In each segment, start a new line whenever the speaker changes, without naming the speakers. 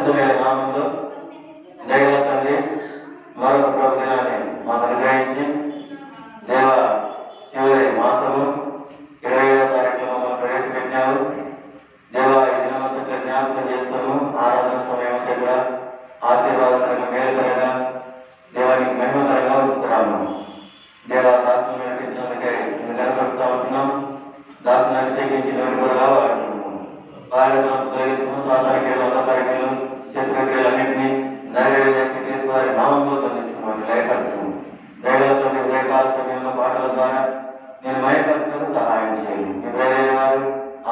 పరిశుద్ధమైన నామంలో దైవ తండ్రి మరొక ప్రభు దినాన్ని మాకు అనుగ్రహించి దేవ చివరి మాసము 27వ తారీఖులో మమ్మల్ని ప్రవేశపెట్టాము. దేవ ఈ దినమంతా జ్ఞాపకం చేసుకున్నాము. ఆరాధన సమయం అంతా కూడా ఆశీర్వాదకరంగా మేలుకరంగా దేవానికి మహిమకరంగా ఉంచుతున్నాము. దేవ దాసును నడిపించినందుకే మేము కనపరుస్తూ ఉంటున్నాం. దాసుని అభిషేకించి కూడా వాడుతున్నాము. బాధ్యతలను తొలగించము. సాతానికలు అంధకారికలు శత్రుక్రియలన్నింటినీ నెరవేరు చేసి క్రీస్తు వారి నామంలో తందిస్తున్నాము. లయపరచము. దైవత్వం ఉదయకాల సమయంలో పాటల ద్వారా నేను మయపరచడానికి సహాయం చేయండి. మీ ప్రజల వారు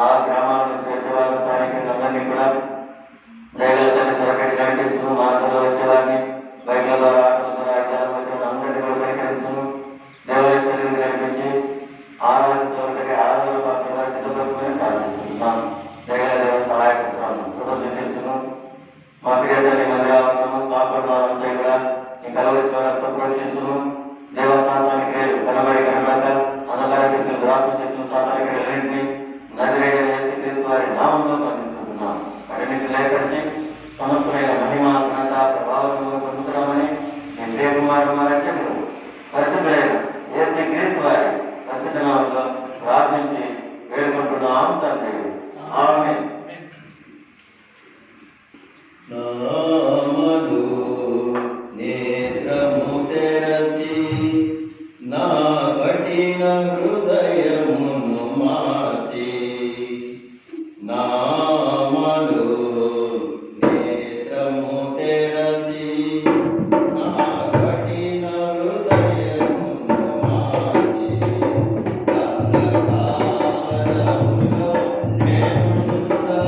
ఆ గ్రామాల నుంచి వచ్చేవారు స్థానికులందరినీ కూడా దైవత్వాన్ని త్వరపెట్టి నడిపించము. మార్గంలో వచ్చేవారిని బైక్ల ద్వారా ఆటల ద్వారా ఐదారు వచ్చిన అందరినీ కూడా పరికరించము. దేవాలయ శరీరం నడిపించి ఆరాధించే ఆరాధన పాత్రగా సిద్ధపరచుకొని ప్రార్థిస్తున్నాం. దేవ సహాయపడుతున్నాను. కృప చూపించను. మా ప్రియతని మందిరాలను కాపాడు వారంతా కూడా ఈ కలవలసిన రక్తం పోషించును. దేవ సాతాని క్రియలు కనబడి కనబడక అంధకార శక్తులు దురాత్మ శక్తులు సాతాని క్రియలన్నింటినీ నజరేయుడైన యేసుక్రీస్తు వారి నామంలో పంపిస్తున్నాం. వాటిని లేపరిచి సమస్తమైన మహిమ ఘనత ప్రభావం పొందుతున్నామని మీ ప్రియ కుమారుడు మా రక్షకుడు పరిశుద్ధులైన యేసుక్రీస్తు వారి పరిశుద్ధ నామంలో ప్రార్థించి వేడుకుంటున్నాం తండ్రి. ఆమేన్.
నామను నేత్రము తెరచి నా కఠిన హృదయమును మార్చి నామను నేత్రము తెరచి నా కఠిన హృదయమును మార్చి అంధకారములో నేనుండా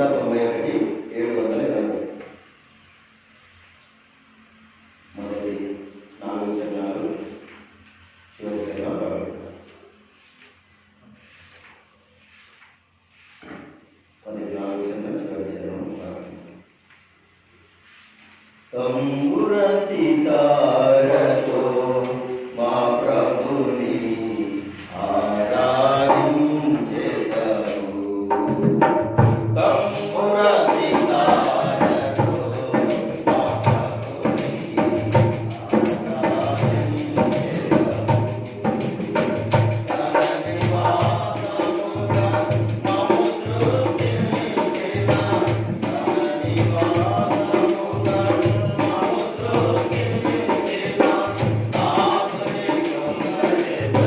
720 మొదటి 4 చరణాలు చివరి చరణం పాడుకుంటాం. మొదటి 4 చరణం చివరి చరణం పాడుకుంటాం. తంబుర సితారతో మా ప్రభుని ఆరాధించెదము. తంబుర సితారతో మా ప్రభుని ఆరాధించెదము. తన నివాసముగా మమ్ము తృప్తినిచ్చెద. తన నివాసముగా మమ్ము తృప్తినిచ్చెద. నాకుని కృప చేత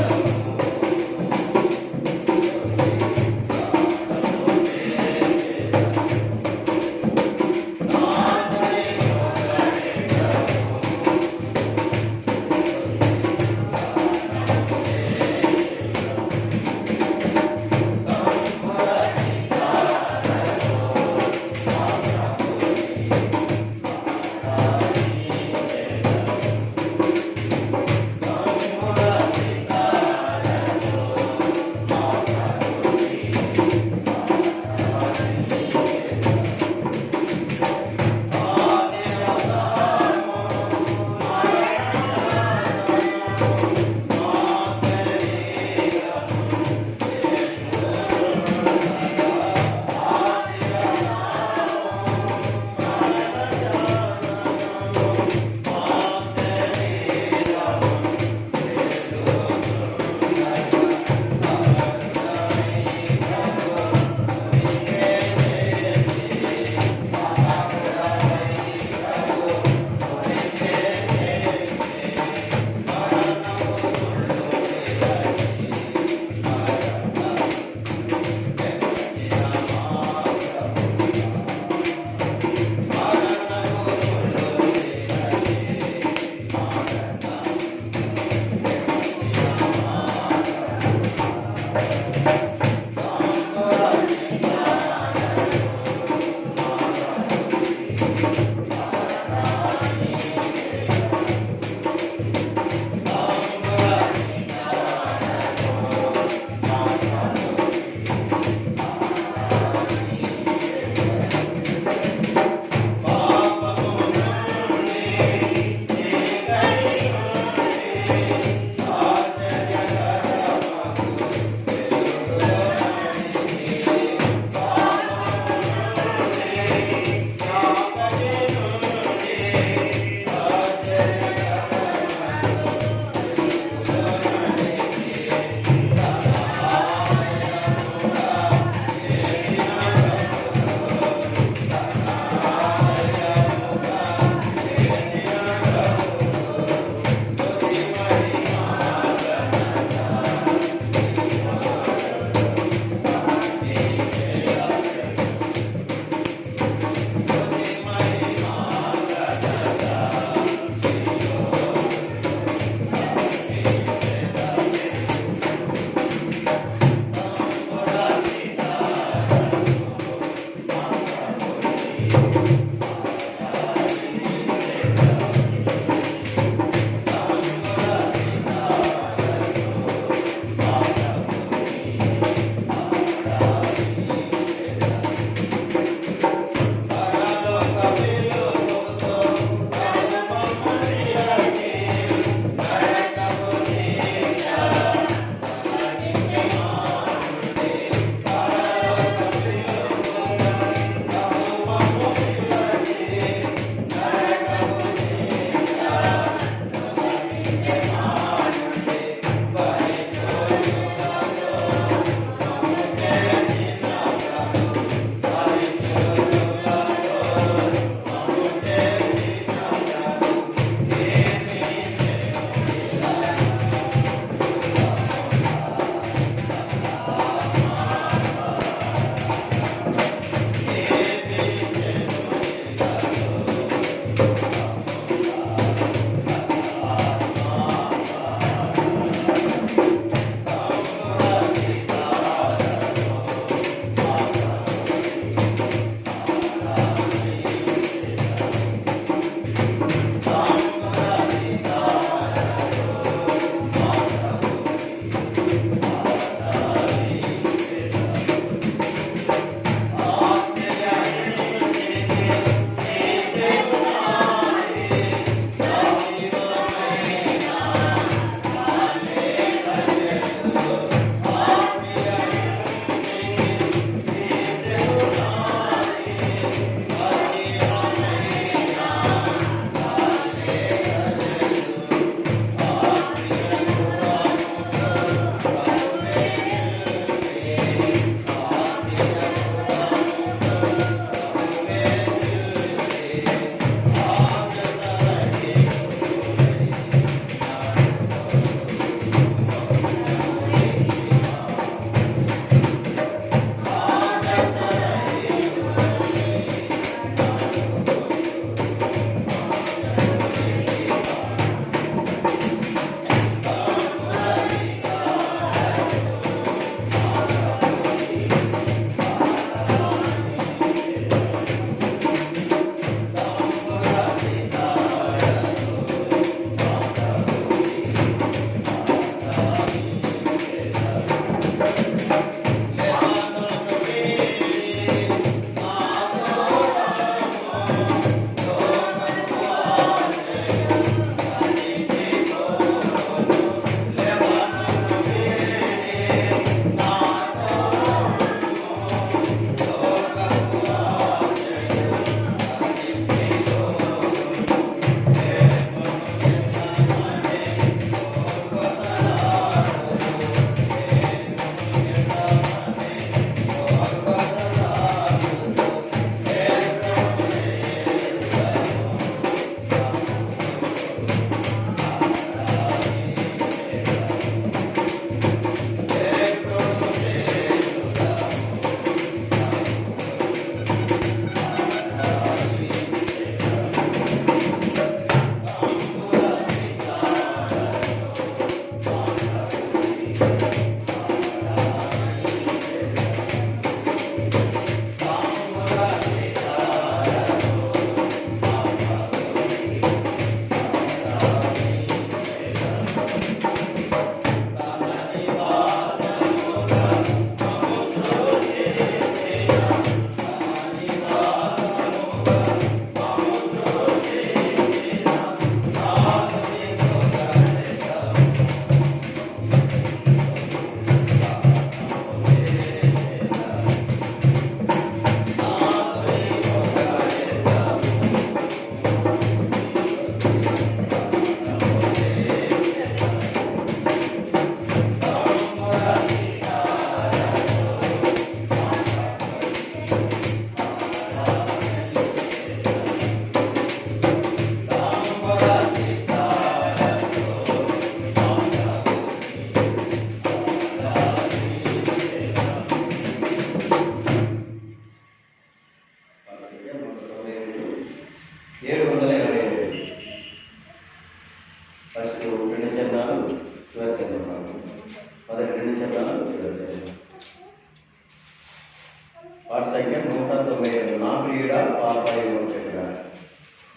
పాట సంఖ్య 197. నా ప్రియుడ పాపాయి వచ్చేట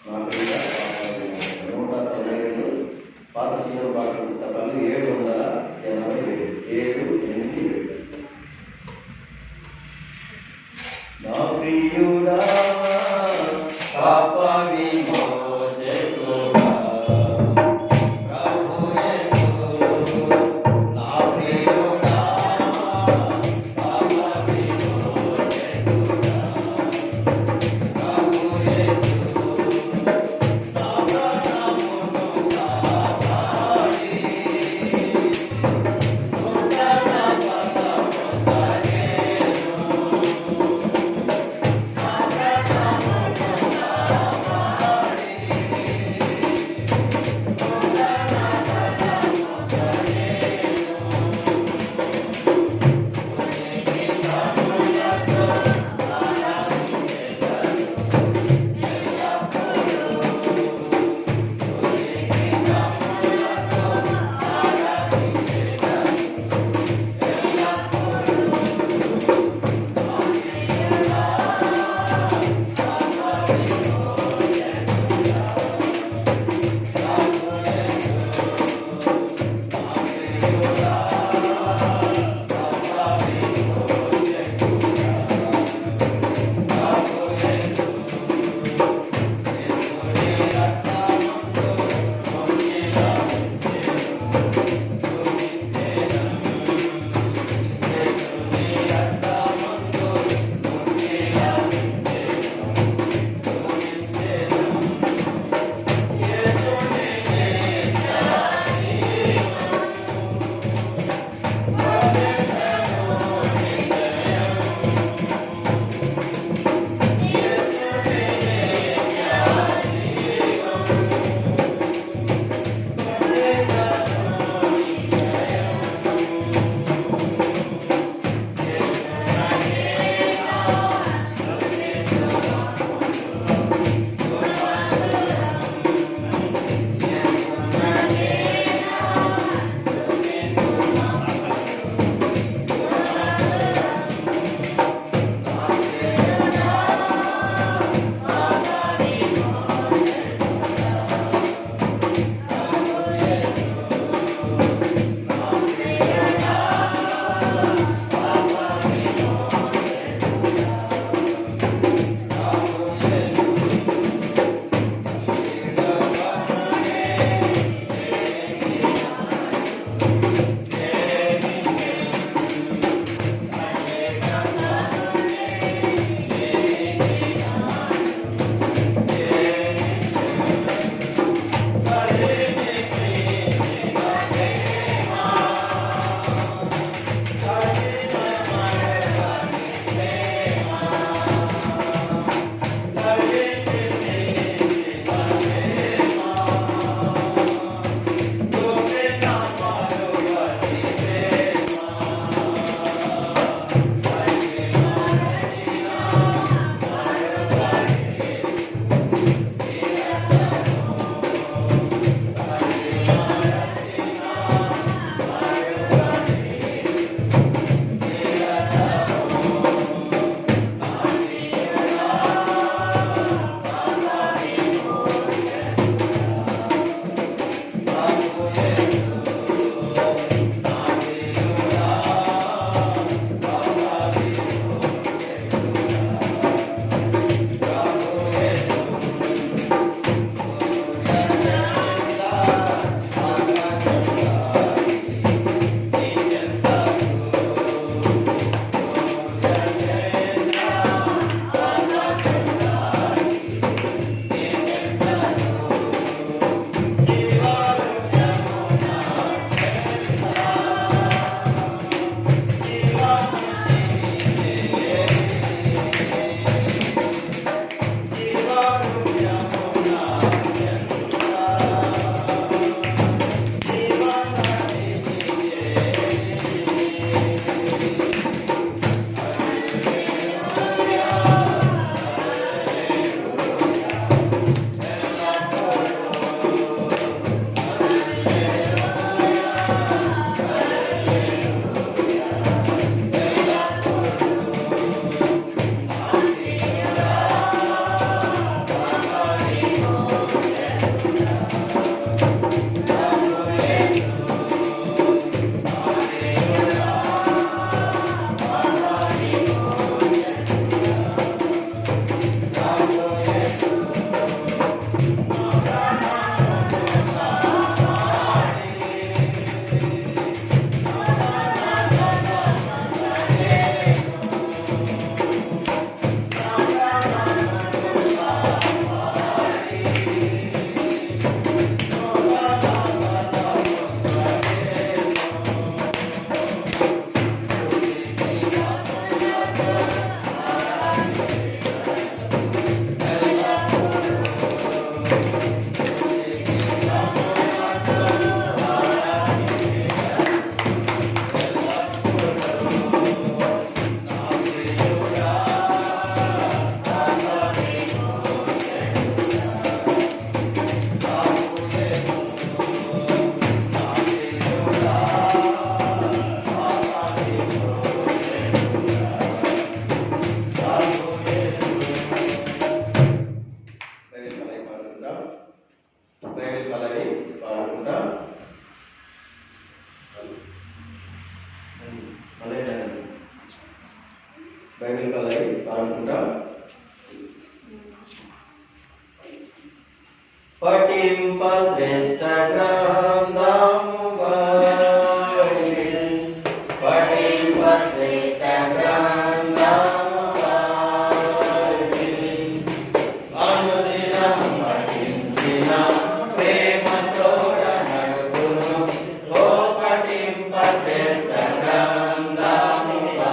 నా ప్రియుడ పాపాయి 197 పాత సీఎం పాటల పుస్తకాలు 787. నా ప్రియుడా పాపాయి
నా
అనుకుంటా. పఠింప శ్రేష్ఠ గ్రంథముగా పఠింప శ్రేష్ఠ గ్రంథముగా అనుదినం పఠించిన ప్రేమతోడ నడుపును ఓ పఠింప శ్రేష్ఠ గ్రంథముగా.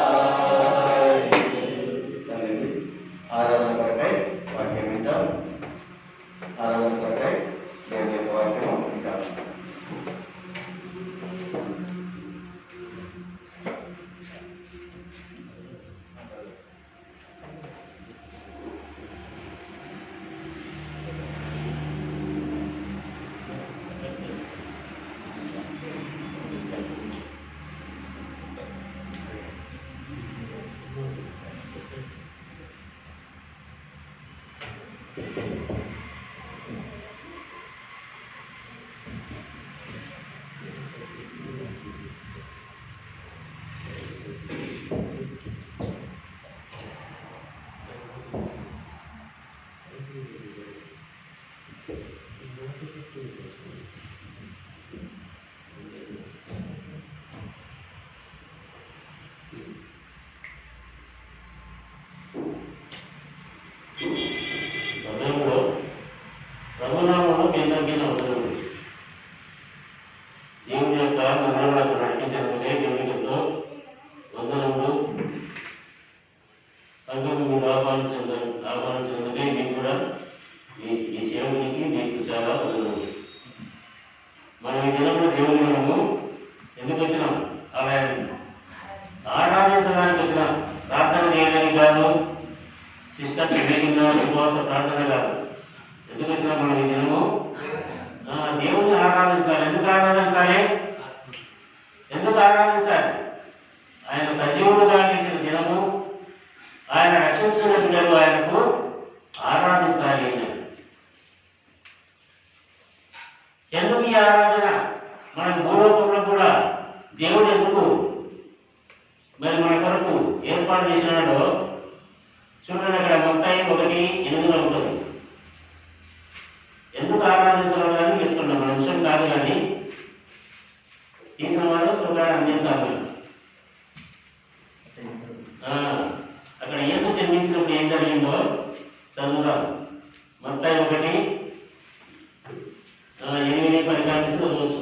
ఆరాధన కొరకై వాక్యం వింటాం. ఆరాధన కొరకై దేవుని యొక్క వాక్యం వింటాం.
సమయంలో ప్రభునామము కేంద్రంగా ఉంటుంది. దేవుని యొక్క మందిరాలను నడిపించడానికి దేవునికి ఎంతో వందనములు. సంఘం మీరు ఆహ్వానించినందుకే మీకు కూడా ఈ సేవకునికి మీకు చాలా వందనములు. మనం ఈ దినంలో దేవుని మనము ఎందుకు వచ్చినాం? ఆలయానికి ఆరాధించడానికి వచ్చినాం, ప్రార్థన చేయడానికి కాదు, సిస్టర్ మీటింగ్ కాదు, ఉపవాస ప్రార్థన కాదు. ఎందుకు వచ్చినా మనం ఈ దినము దేవుణ్ణి ఆరాధించాలి. ఎందుకు ఆరాధించాలి? ఆయన సజీవుడుగా చేసిన దినము, ఆయన రక్షించుకున్న బిడ్డలు ఆయనకు ఆరాధించాలి. ఎందుకు ఈ ఆరాధన? మన భూలోకంలో కూడా దేవుడు ఎందుకు మరి మన కొరకు ఏర్పాటు చేసినాడో చూడండి. అక్కడ మత్తయి 1:8 ఉంటుంది. ఎందుకు ఆరాధించడం అని చెప్తున్నాం. మన అంశం కాదు, కానీ తీసిన వాడు త్వరగా అందించాలి. అక్కడ యేసు జన్మించినప్పుడు ఏం జరిగిందో చదువుదాం. మత్తయి 1:8-10 చదవచ్చు.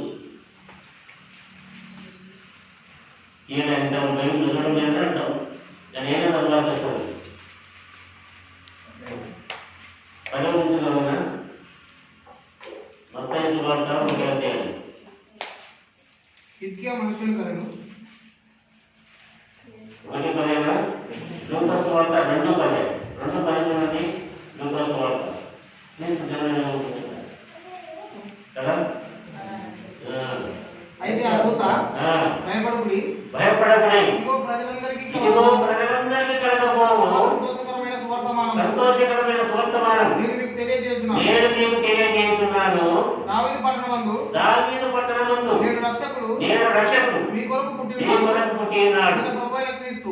ఈయన ఎంత బయట చదవడం లేదంటాం, దాని ఏమైనా చదవాల్సి వస్తుంది. 10 నుంచి చదవనా? మత్తయి సువార్త 1వ అధ్యాయం.
హిజ్కియా మనుషులు కలను
1:10 లూకా సువార్త 2:10 చూడండి. లూకా సువార్త కదా.
అయితే ఆ దూత భయపడకుడి, ఇదిగో ప్రజలందరికీ
కలగబోవు సంతోషకరమైన సువర్తమానం
నేను మీకు తెలియజేస్తున్నాను. దావీదు పట్టణమందు నేను రక్షకుడు మీ కొరకు పుట్టినాడు.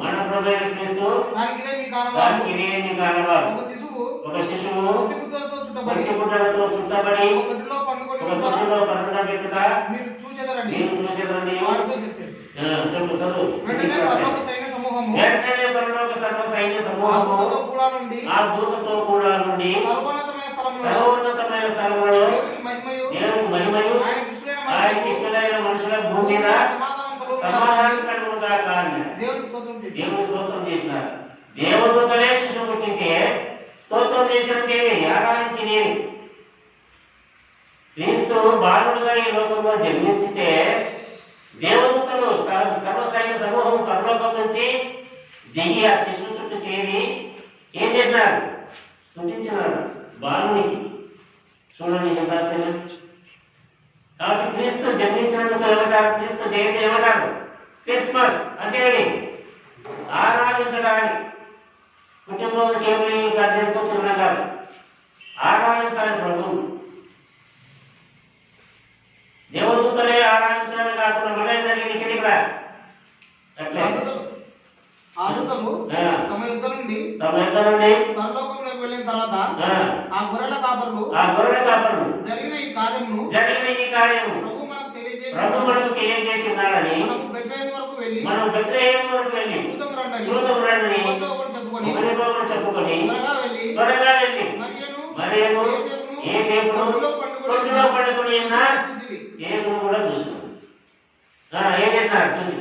మన ప్రభువైన క్రీస్తు దానికి ఇదే మీ కారణం. ఒక శిశువు పొత్తి గుడ్డలతో చుట్టబడి ఒక తొట్టిలో పండుకొనుట మీరు చూచెదరండి. చెప్పు చదువు. వెంటనే పరలోక సైన్య సమూహము ఆ దూతతో కూడా నుండి సర్వోన్నతమైన స్థలములో దేవుని మహిమయు ఆయనకి ఇష్టమైన మనుషుల భూమి మీద సమాధానం కలుగునుగా కారణం. దేవుని స్తోత్రం చేసినారు. దేవదూతలే శిశువు పుట్టింటే స్తోత్రం చేసినట్టేమి, ఆరాధించినేమి. క్రీస్తు బాలుడుగా ఈ లోకంలో జన్మించితే దేవదూతలు సర్వసైన్య సమూహం పరలోకం నుంచి దిగి ఆ శిశువు చుట్టూ చేరి ఏం చేసినారు? స్తుతించినారు బాలునికి. చూడండి ఎంత ఆశ్చర్యం. కాబట్టి క్రీస్తు జన్మించినందుకు ఏమంటారు? క్రీస్తు జయంతి ఏమంటారు? క్రిస్మస్ అంటే ఆరాధించడానికి. పుట్టినరోజుకి ఏమి చేసుకొచ్చున్నాం కాదు, ఆరాధించాలి ప్రభువు. దేవదూతలే ఆరాధించడానికి కాకుండా మళ్ళీ జరిగింది కిందికి రా. అట్లే ఆ దూతలు తమ యుద్ధ నుండి తమ యొక్క నుండి
పరలోకంలోకి వెళ్ళిన తర్వాత
ఆ,
ఆ గొర్రెల కాపరులు
ఆ గొర్రెల కాపరులు
జరిగిన ఈ కార్యమును
జరిగిన ఈ కార్యము
ప్రభు మనకు తెలియజేసి
ప్రభు మనకు తెలియజేసి ఉన్నాడని
మనకు బెత్లెహేము వరకు వెళ్ళి
మనం బెత్లెహేము వరకు వెళ్ళి
చూద్దాం రండి
చూద్దాం రండి
ఒకరితో ఒకరు చెప్పుకొని
ఒకరికొకరు చెప్పుకొని
త్వరగా వెళ్ళి
మరియను యేసేపును కొట్టులో పడుకుని ఉన్న
చూచిరి.
యేసును కూడా చూసినాం. ఏం చేసినారు చూసి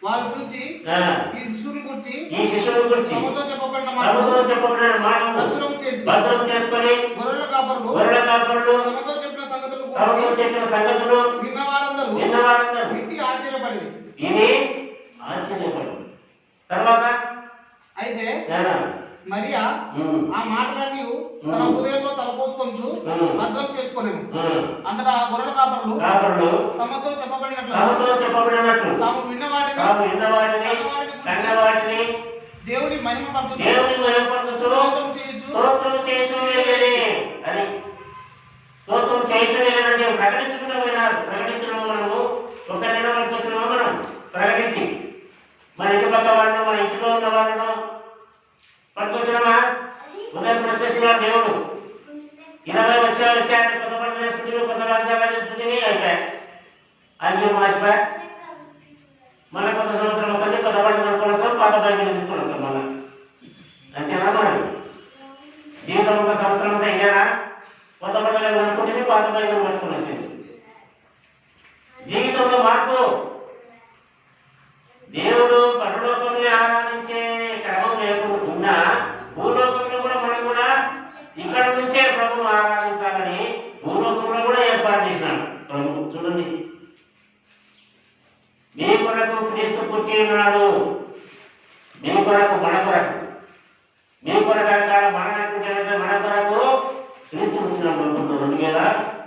వాళ్ళు చూచి
ఆ,
ఈ శిశువుని గురించి
ఈ శిశువుని గురించి
తమతో చెప్పబడిన
ప్రభుతో
మాటలు
చెప్పబడిన మాటలు
భద్రం చేసి
భద్రం చేసుకొని
గొర్రెల కాపరులు
గొర్రెల కాపరులు
తమతో చెప్పిన సంగతులు
ప్రభుతో
గురించి
చెప్పిన సంగతులు
విన్న వారందరూ
విన్నవారందరూ
మిక్కిలి ఆశ్చర్యపడింది.
విని ఆశ్చర్యపడు. తర్వాత
అయితే
ఆ,
మరియా
ఉమ్,
ఆ మాటలన్నీ తన హృదయంలో తలపోసుకొంచు భద్రం చేసుకొనెను. అంతటా ఆ గొర్రెల కాపరులు
కాపరులు
తమతో చెప్పబడినట్లు
ప్రభుతో చెప్పబడినట్లు
తాము విన్న వాటిని
తాము విన్న వాటిని కన్న వాటిని
దేవుని మహిమపరచుచు
దేవుని మహిమపరచుచు
స్తోత్రం చేయుచు
స్తోత్రం చేయుచు వెళ్ళిరి అని. స్తోత్రం చేయుచు వెళ్ళినంటే ప్రకటించకుండా పోయినారు. ప్రకటించడం మనము ఒక నెల వరకు వచ్చినామో మనం ప్రకటించి మన ఇంటి పక్క వాళ్ళను మన ఇంటిలో ఉన్న వాళ్ళను పట్టుకొచ్చినామా ఉదయం ప్రశ్నిస్తున్నా దేవుడు 20 వచ్చాయని కొత్త బట్టలు వేసుకుంటే కొత్త వాగ్దానాలు వేసుకుంటే అయిపోయాయి. అది మార్చిపోయా మళ్ళీ కొత్త సంవత్సరం వస్తుంది. కొత్త బట్టలు కొనుక్కోవడం పాత బైబిల్ తీసుకొని వస్తాం మళ్ళీ. అంతేనా మరి జీవితం ఒక సంవత్సరం అంతా ఇదేనా? కొత్త బట్టలు కొనుక్కుంటే పాత బైబిల్ పట్టుకుని వస్తుంది. జీవితంలో మార్పు. దేవుడు పరలోకంలో ఆరాధించే క్రమం లేకుండా భూలోకంలో కూడా మనం కూడా ఇక్కడ నుంచే ప్రభువును ఆరాధించాలని భూలోకంలో కూడా ఏర్పాటు చేసినాడు ప్రభు. చూడండి, మీ కొరకు క్రీస్తు పుట్టి ఉన్నాడు. మీ కొరకు మన కొరకు మీ కొరకు అక్కడ మన కొరకు క్రీస్తు పుట్టినాడు.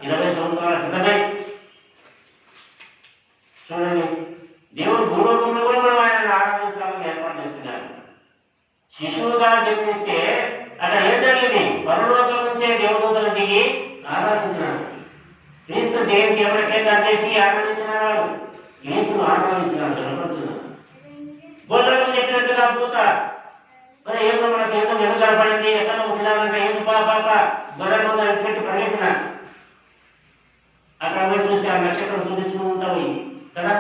2020 సంవత్సరాల క్రితమే. చూడండి, దేవుడు భూలోకంలో కూడా మనం ఆయన ఆరాధించాలని ఏర్పాటు చేస్తున్నాడు. శిశువుగా జన్మిస్తే అక్కడ ఏం జరిగింది? పరలోకం నుంచే దేవదూతలు దిగి ఆరాధించినాడు. క్రీస్తు జయంతి ఎవరికే చేసి ఆరాధించినాడు. క్రీస్తును ఆరాధించినాడు. కనపడుతున్నాడు. గొర్రెలకు చెప్పినట్టుగా పూత మరి ఏమో మనకి ఏదో వెనుక కనపడింది. ఎక్కడ పుట్టినాడంటే ఏదో పాప గొర్రెల ముందు విడిచిపెట్టి పరిగెత్తినాడు. అక్కడ పోయి చూస్తే ఆ నక్షత్రం చూపించుకుంటావు కదా.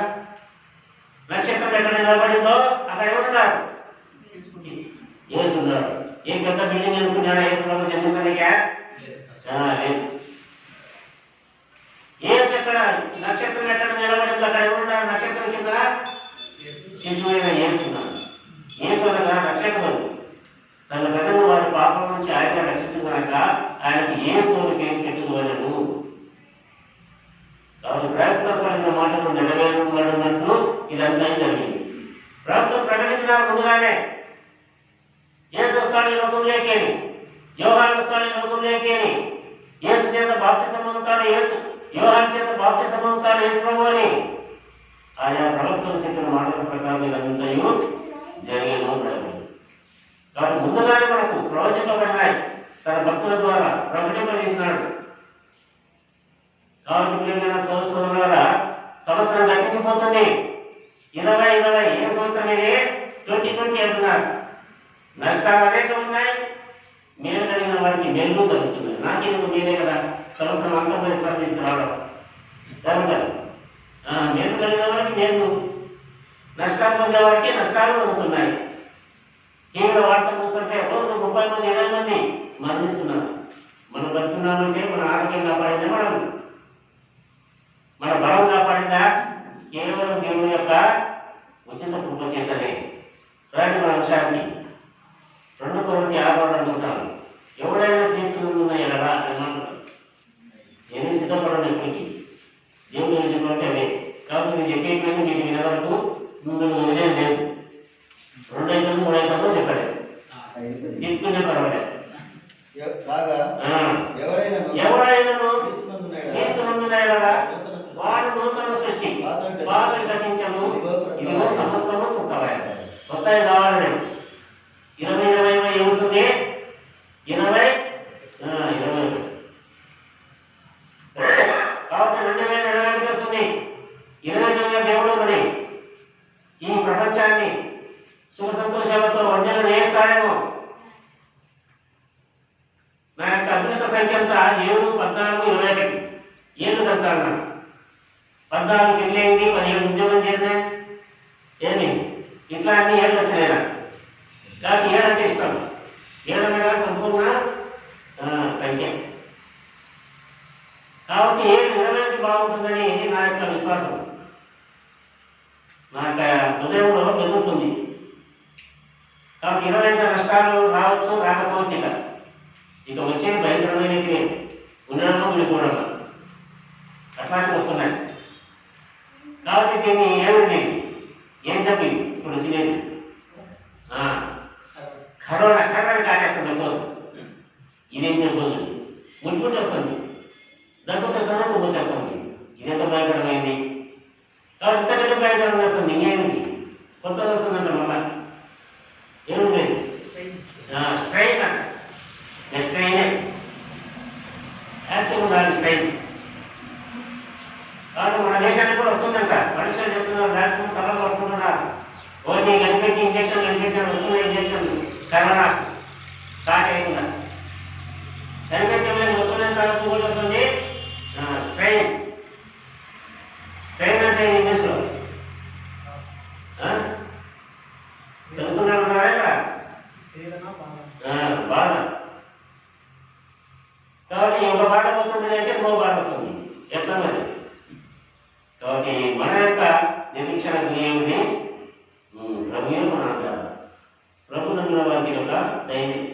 నక్షత్రం ఎక్కడ నిలబడిందో అక్కడ ఎవరున్నారు? యేసున్నాడు. ఏం పెద్ద బిల్డింగ్ అనుకున్నాడు యేసులో జన్మించడానికా? లేదు. యేసు ఎక్కడ నక్షత్రం ఎక్కడ నిలబడిందో అక్కడ ఎవరున్నారు? నక్షత్రం కింద శిశువైన యేసున్నాడు. యేసు అనగా రక్షకుడు. తన ప్రజలు వారి పాపం నుంచి ఆయన రక్షించుకున్నాక ఆయనకు యేసు పేరు పెట్టుకోవాలను. కాబట్టి ప్రవక్తపడిన మాటలు నెరవేరున్నట్లు ఇదంతా జరిగింది. ప్రవక్త ప్రకటించిన ముందుగానే యేసు వస్తాడు లోకంలోకి, యోహాను వస్తాడు లోకంలోకి, యేసు చేత బాప్తిసం పొందుతాడు, యోహాను చేత బాప్తిసం పొందుతాడు యేసు ప్రభు అని ఆయా ప్రవక్తలు చెప్పిన మాటల ప్రకారం ఇదంతయు జరిగేను. కాబట్టి ముందుగానే మనకు ప్రవచింపబడినాయి. తన భక్తుల ద్వారా ప్రకటింపజేసినాడు. కాబట్టి ప్రియమైన సోదరులారా, సంవత్సరం గతించిపోతుంది. 2020 ఏ సంవత్సరం ఇది? 2020 అంటున్నారు. నష్టాలు అనేక ఉన్నాయి. మేలు కలిగిన వారికి మేలు తగ్గుతున్నాయి. నాకేందుకు మేలే కదా సంవత్సరం అంతా పరిస్థితి తీసుకురావడం ఏమంటారు? మేలు కలిగిన వారికి మేలు, నష్టాలు పొందే వారికి నష్టాలు పొందుతున్నాయి. కేవలం వార్త చూస్తుంటే రోజు 30 మంది 20 మంది మరణిస్తున్నారు. మనం బతుకున్నామంటే మన ఆరోగ్యం కాపాడిందా? మన బలం కాపాడిందా? కేవలం దేవుని యొక్క ఉచిత కృప చేతనే. రాని మన అంశానికి 2 కొరింథీ 6 అనుకుంటాను. ఎవడైనా తీర్చుకున్న ఎడలా ఏమంటారు? నేను సిద్ధపడను ఎప్పటికీ. దేవుడు చెప్పాలంటే అదే. కాబట్టి నేను చెప్పేటువంటి మీకు వినే వరకు మిమ్మల్ని వదిలేదు లేదు. 2 ఐదులు 3 ఐదులో చెప్పాడు. తిట్టుకునే పర్వాలేదు. ఎవడైనా వాడు నూతన సృష్టి, పాతలు గతించము, ఇదిగో సమస్తము కొత్తవాయి. కొత్తవి కావాలని 2020 ఏమొస్తుంది? 20 కాబట్టి 2021 వస్తుంది. 2020 దేవుడు మరి ఈ ప్రపంచాన్ని సుఖ సంతోషాలతో వంజన చేస్తాడేమో. 7, 14, 21 ఏళ్ళు దంచాలి నాకు. 14 పెళ్ళి అయింది, 17 ఉద్యోగం చేసినా ఏమి ఇట్లా అన్ని ఏళ్ళు వచ్చినాయి నాకు. కాబట్టి 7 అంటే ఇష్టం. 7 అనగా సంపూర్ణ సంఖ్య. కాబట్టి 7 21 బాగుంటుందని నా యొక్క విశ్వాసం. నా యొక్క హృదయంలో మెదులుతుంది. కాబట్టి 25 నష్టాలు రావచ్చు, రాకపోవచ్చు. ఇక వచ్చేది భయంకరమైనటివే, ఉండడమో విడిపోవడమో అట్లాంటివి వస్తున్నాయి. కాబట్టి దీన్ని ఏమిటి ఏం చెప్పి ఇప్పుడు వచ్చినది కరోనా కాటేస్తుంది. చెప్పదు ఇదేం చెప్పదు, ముట్టుకుంటూ వస్తుంది, దగ్గుతూ వస్తుంది, తుమ్ముతూ వస్తుంది. ఇదెంత భయంకరమైంది. కాబట్టి ఇంతకంటే భయంకరంగా వస్తుంది. ఇంకేమిటి కొత్తది వస్తుందంట మళ్ళా. ఏమి లేదు, స్ట్రైన్ అంట. స్ట్రైనే యాక్చువల్ దాని స్ట్రైన్. కాబట్టి మన దేశానికి కూడా వస్తుందంట. పరీక్షలు చేస్తున్నారు, డాక్టర్లు తలలు పట్టుకుంటున్నారు. ఓటీ కనిపెట్టి ఇంజక్షన్ కనిపెట్టారు, వస్తున్న ఇంజక్షన్ కరోనా స్టార్ట్ అయ్యిందా కనిపెట్టి వస్తున్న తర్వాత కూడా వస్తుంది స్ట్రైన్. స్ట్రైన్ అంటే ఇంగ్లీష్లో చదువుకున్నారా ఇక్కడ బాధ. కాబట్టి ఒక బాధ పోతుంది అంటే ఇంకో బాధ వస్తుంది. ఎట్లా మరి? కాబట్టి మన యొక్క నిరీక్షణ గురి ప్రభుయే మన ఆధారం. ప్రభు నమ్మిన వారికి యొక్క ధైర్యం.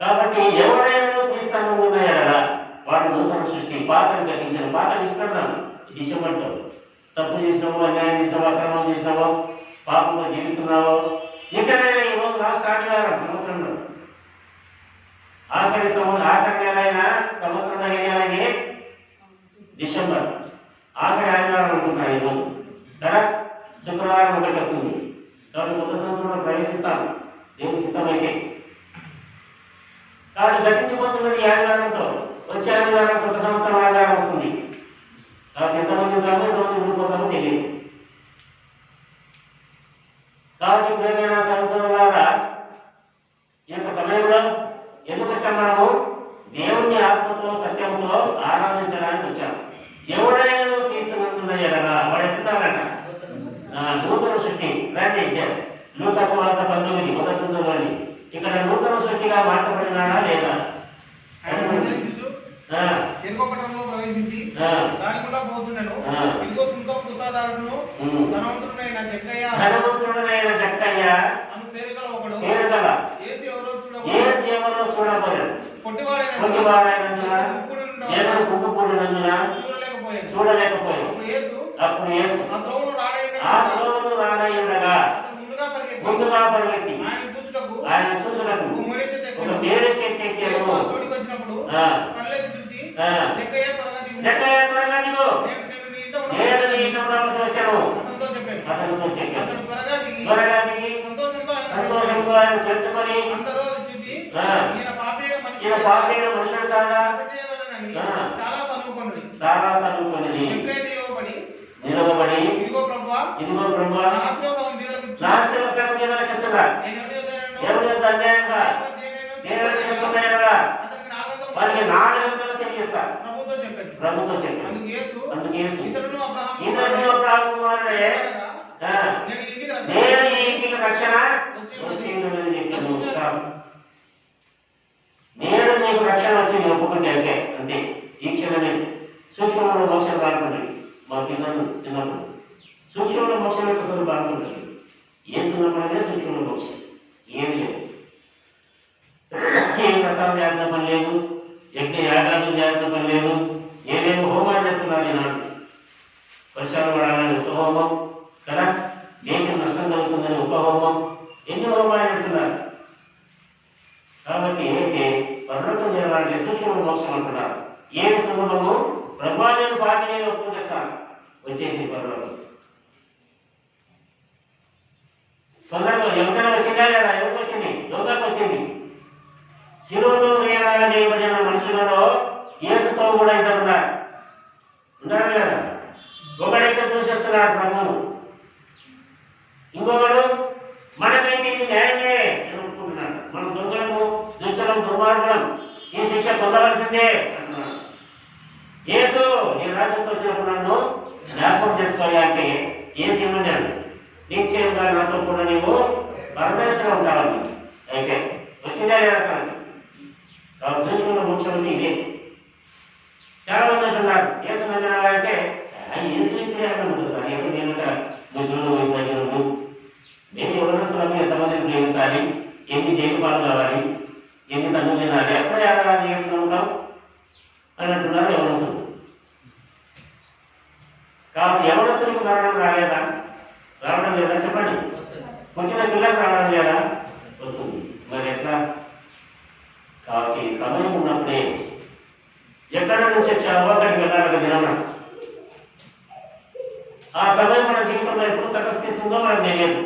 కాబట్టి ఎవడైనా క్రీస్తాను ఉన్నాయడరా వాడు నూతన సృష్టి, పాత్రను కట్టించాను. పాత్ర ఇష్టపడదాం, ఇది ఇష్టపడతావు. తప్పు చేసినావో, అన్యాయం చేసినావో, అక్రమం చేసినావో, పాపంలో జీవిస్తున్నావో, ఎక్కడైనా ఈరోజు లాస్ట్ ఆదివారం సంవత్సరంలో ఆఖరి నెల అయినా సంవత్సరంలో ఏ నెల ఇది? డిసెంబర్ ఆఖరి ఆదివారం అనుకుంటున్నాను ఈరోజు కదా. శుక్రవారం ఒకటి వస్తుంది. కాబట్టి కొత్త సంవత్సరంలో ప్రవేశిస్తాం దేవుని సిద్ధమైతే. కాబట్టి గతించిపోతున్నది ఆదివారంతో. వచ్చే ఆదివారం కొత్త సంవత్సరం ఆదివారం వస్తుంది. కాబట్టి ఎంతమంది ఉంటామో ఎంతమంది ఉండిపోతామో తెలియదు. కాబట్టి ప్రేమైన సంవత్సరంలాగా ఈ యొక్క సమయంలో ఎందుకు వచ్చాం? మనము దేవుణ్ణి ఆత్మతో సత్యంతో ఆరాధించడానికి వచ్చాం. ఎవడైనా క్రీస్తునందున్న ఎడలా వాడు ఎట్టున్నారట నూతన సృష్టి. రండి లూకాసు వార్త 19 మొదటి నుంచి ఇక్కడ నూతన సృష్టిగా మార్చబడినాడా లేదా?
ఎరుకోపట్నంలో ప్రవేశించి దాని కూడా పోతున్నాను. ఇదిగో సుంతో కృతాదారుడును ధనవంతుడైన జక్కయ్య అను పేరు గల ఒకడు యేసు ఎవరో చూడబోయాడు. పొట్టివాడైనందున చూడలేకపోయాడు. అప్పుడు యేసు ఆ త్రోవను రాడైయుండగా ముందుగా పరిగెత్తి ఆయన చూచుటకు ఒక మేడ చెట్టు ఎక్కాడు. వచ్చినప్పుడు జక్కయ్య త్వరగా దిగు, నేను నీ ఇంట ఉండవలసి వచ్చాను అతనితో చెప్పాను. త్వరగా దిగి సంతోషంతో ఆయన చేర్చుకొని ఈయన పాపీయుడు మనుషుడు కాదా చాలా చదువుకున్నది నిలవబడి ఇదిగో ప్రభువా నాస్తిక సగం మీదకి ఇస్తున్నా ఎవరి యొక్క అన్యాయంగా నేను చేసుకున్నాయనగా వారికి 400 తిరిగిస్తా ప్రభుతో చెప్పాను. అందుకు యేసు ఇతరుడు అబ్రహాము కుమారుడే నేను ఈ ఇంటికి రక్షణ వచ్చిందని చెప్పాను. నేడు నీకు రక్షణ వచ్చింది ఒప్పుకుంటే అంతే అంతే. ఈ క్షణమే సూక్ష్మంలో మోక్షం రాకుంటుంది. మా పిల్లలు చిన్నప్పుడు సూక్ష్మంలో మోక్షం యొక్క అసలు బాగుంటుంది. ఏ సున్నప్పుడనే సూక్ష్మంలో మోక్షం ఏమి లేదు. ఏం రకాలు జాగ్రత్త పని లేదు, యజ్ఞ యాగాలు జాగ్రత్త పని లేదు. ఏమేమి హోమాలు చేస్తున్నారు ఈనాడు. వర్షాలు పడాలని ఉపహోమం కదా, దేశం నష్టం జరుగుతుందని ఉపహోమం, ఎన్ని హోమాలు చేస్తున్నారు. కాబట్టి ఏదైతే పర్వతం చేయాలంటే సూక్ష్మ మోక్షం అంటున్నారు. ఏమి సులభము? ప్రభువాన్ని పార్టీ ఒప్పుకుంటే చాలు వచ్చేసి పర్వతం. తొందరగా ఎవరికైనా వచ్చిందా లేదా? ఎవరికి వచ్చింది? దొంగకు వచ్చింది. శిలువలో వేలాడ చేయబడిన మనుషులలో యేసుతో కూడా ఇద్దరు ఉన్నారు లేదా? ఒకడైతే దూషిస్తున్నాడు ప్రభువును, ఇంకొకడు మనకైతే ఇది న్యాయమే అని ఒప్పుకుంటున్నాడు. మనం దొంగలము, దుష్టలం, దుర్మార్గం ఈ శిక్ష పొందవలసిందే అంటున్నాడు. యేసు నీ రాజ్యంతో వచ్చినప్పుడు నన్ను జ్ఞాపకం చేసుకోవాలి అంటే యేసు ఏమన్నాడు? నిశ్చయంగా నాతో కూడా నీవు పరదేశంలో ఉంటావని. అయితే వచ్చిందే లేదా తనకి? కాబట్టి చూసుకున్న ముఖ్యమంత్రి ఇదే. చాలా మంది అంటున్నారు యేసు అంటే యేసు ఇప్పుడే అన్నాడు సార్, ఎవరు నేను ముస్లింలు వయసు తగ్గినప్పుడు నేను ఎవరైనా స్వామి ఎంతమందిని ప్రేమించాలి, ఎన్ని జైలు పాలు కావాలి, ఎన్ని తగ్గు తినాలి, ఎప్పుడే ఆడాలని ఉంటాం అని అంటున్నారు యవనస్తులు. కాబట్టి యవనస్తులకు మరణం రాలేదా? రావడం లేదా చెప్పండి? పుట్టిన పిల్లలకు రావడం లేదా? వస్తుంది. మరి ఎట్లా? కాబట్టి సమయం ఉన్నప్పుడే ఎక్కడ నుంచి వచ్చావో అక్కడికి వెళ్ళాలి దినం. ఆ సమయం మన జీవితంలో ఎప్పుడు తటస్థిస్తుందో మనకు తెలియదు.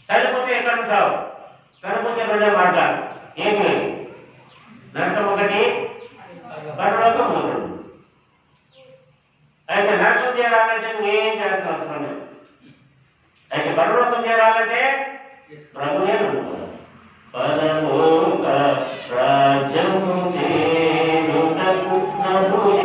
చనిపోతే ఎక్కడ ఉంటావు? చనిపోతే రెండే మార్గాలు. ఏంటి? నరకం ఒకటి, పరలోకం ఒకటి. అయితే నరకం చేరాలంటే నువ్వేం చేయాల్సిన అవసరం లేదు. అయితే పరలోకం చేరాలంటే ప్రభునే నమ్ముకోవాలి. పరలోక రాజ్యము చేరుటకు ప్రభుయే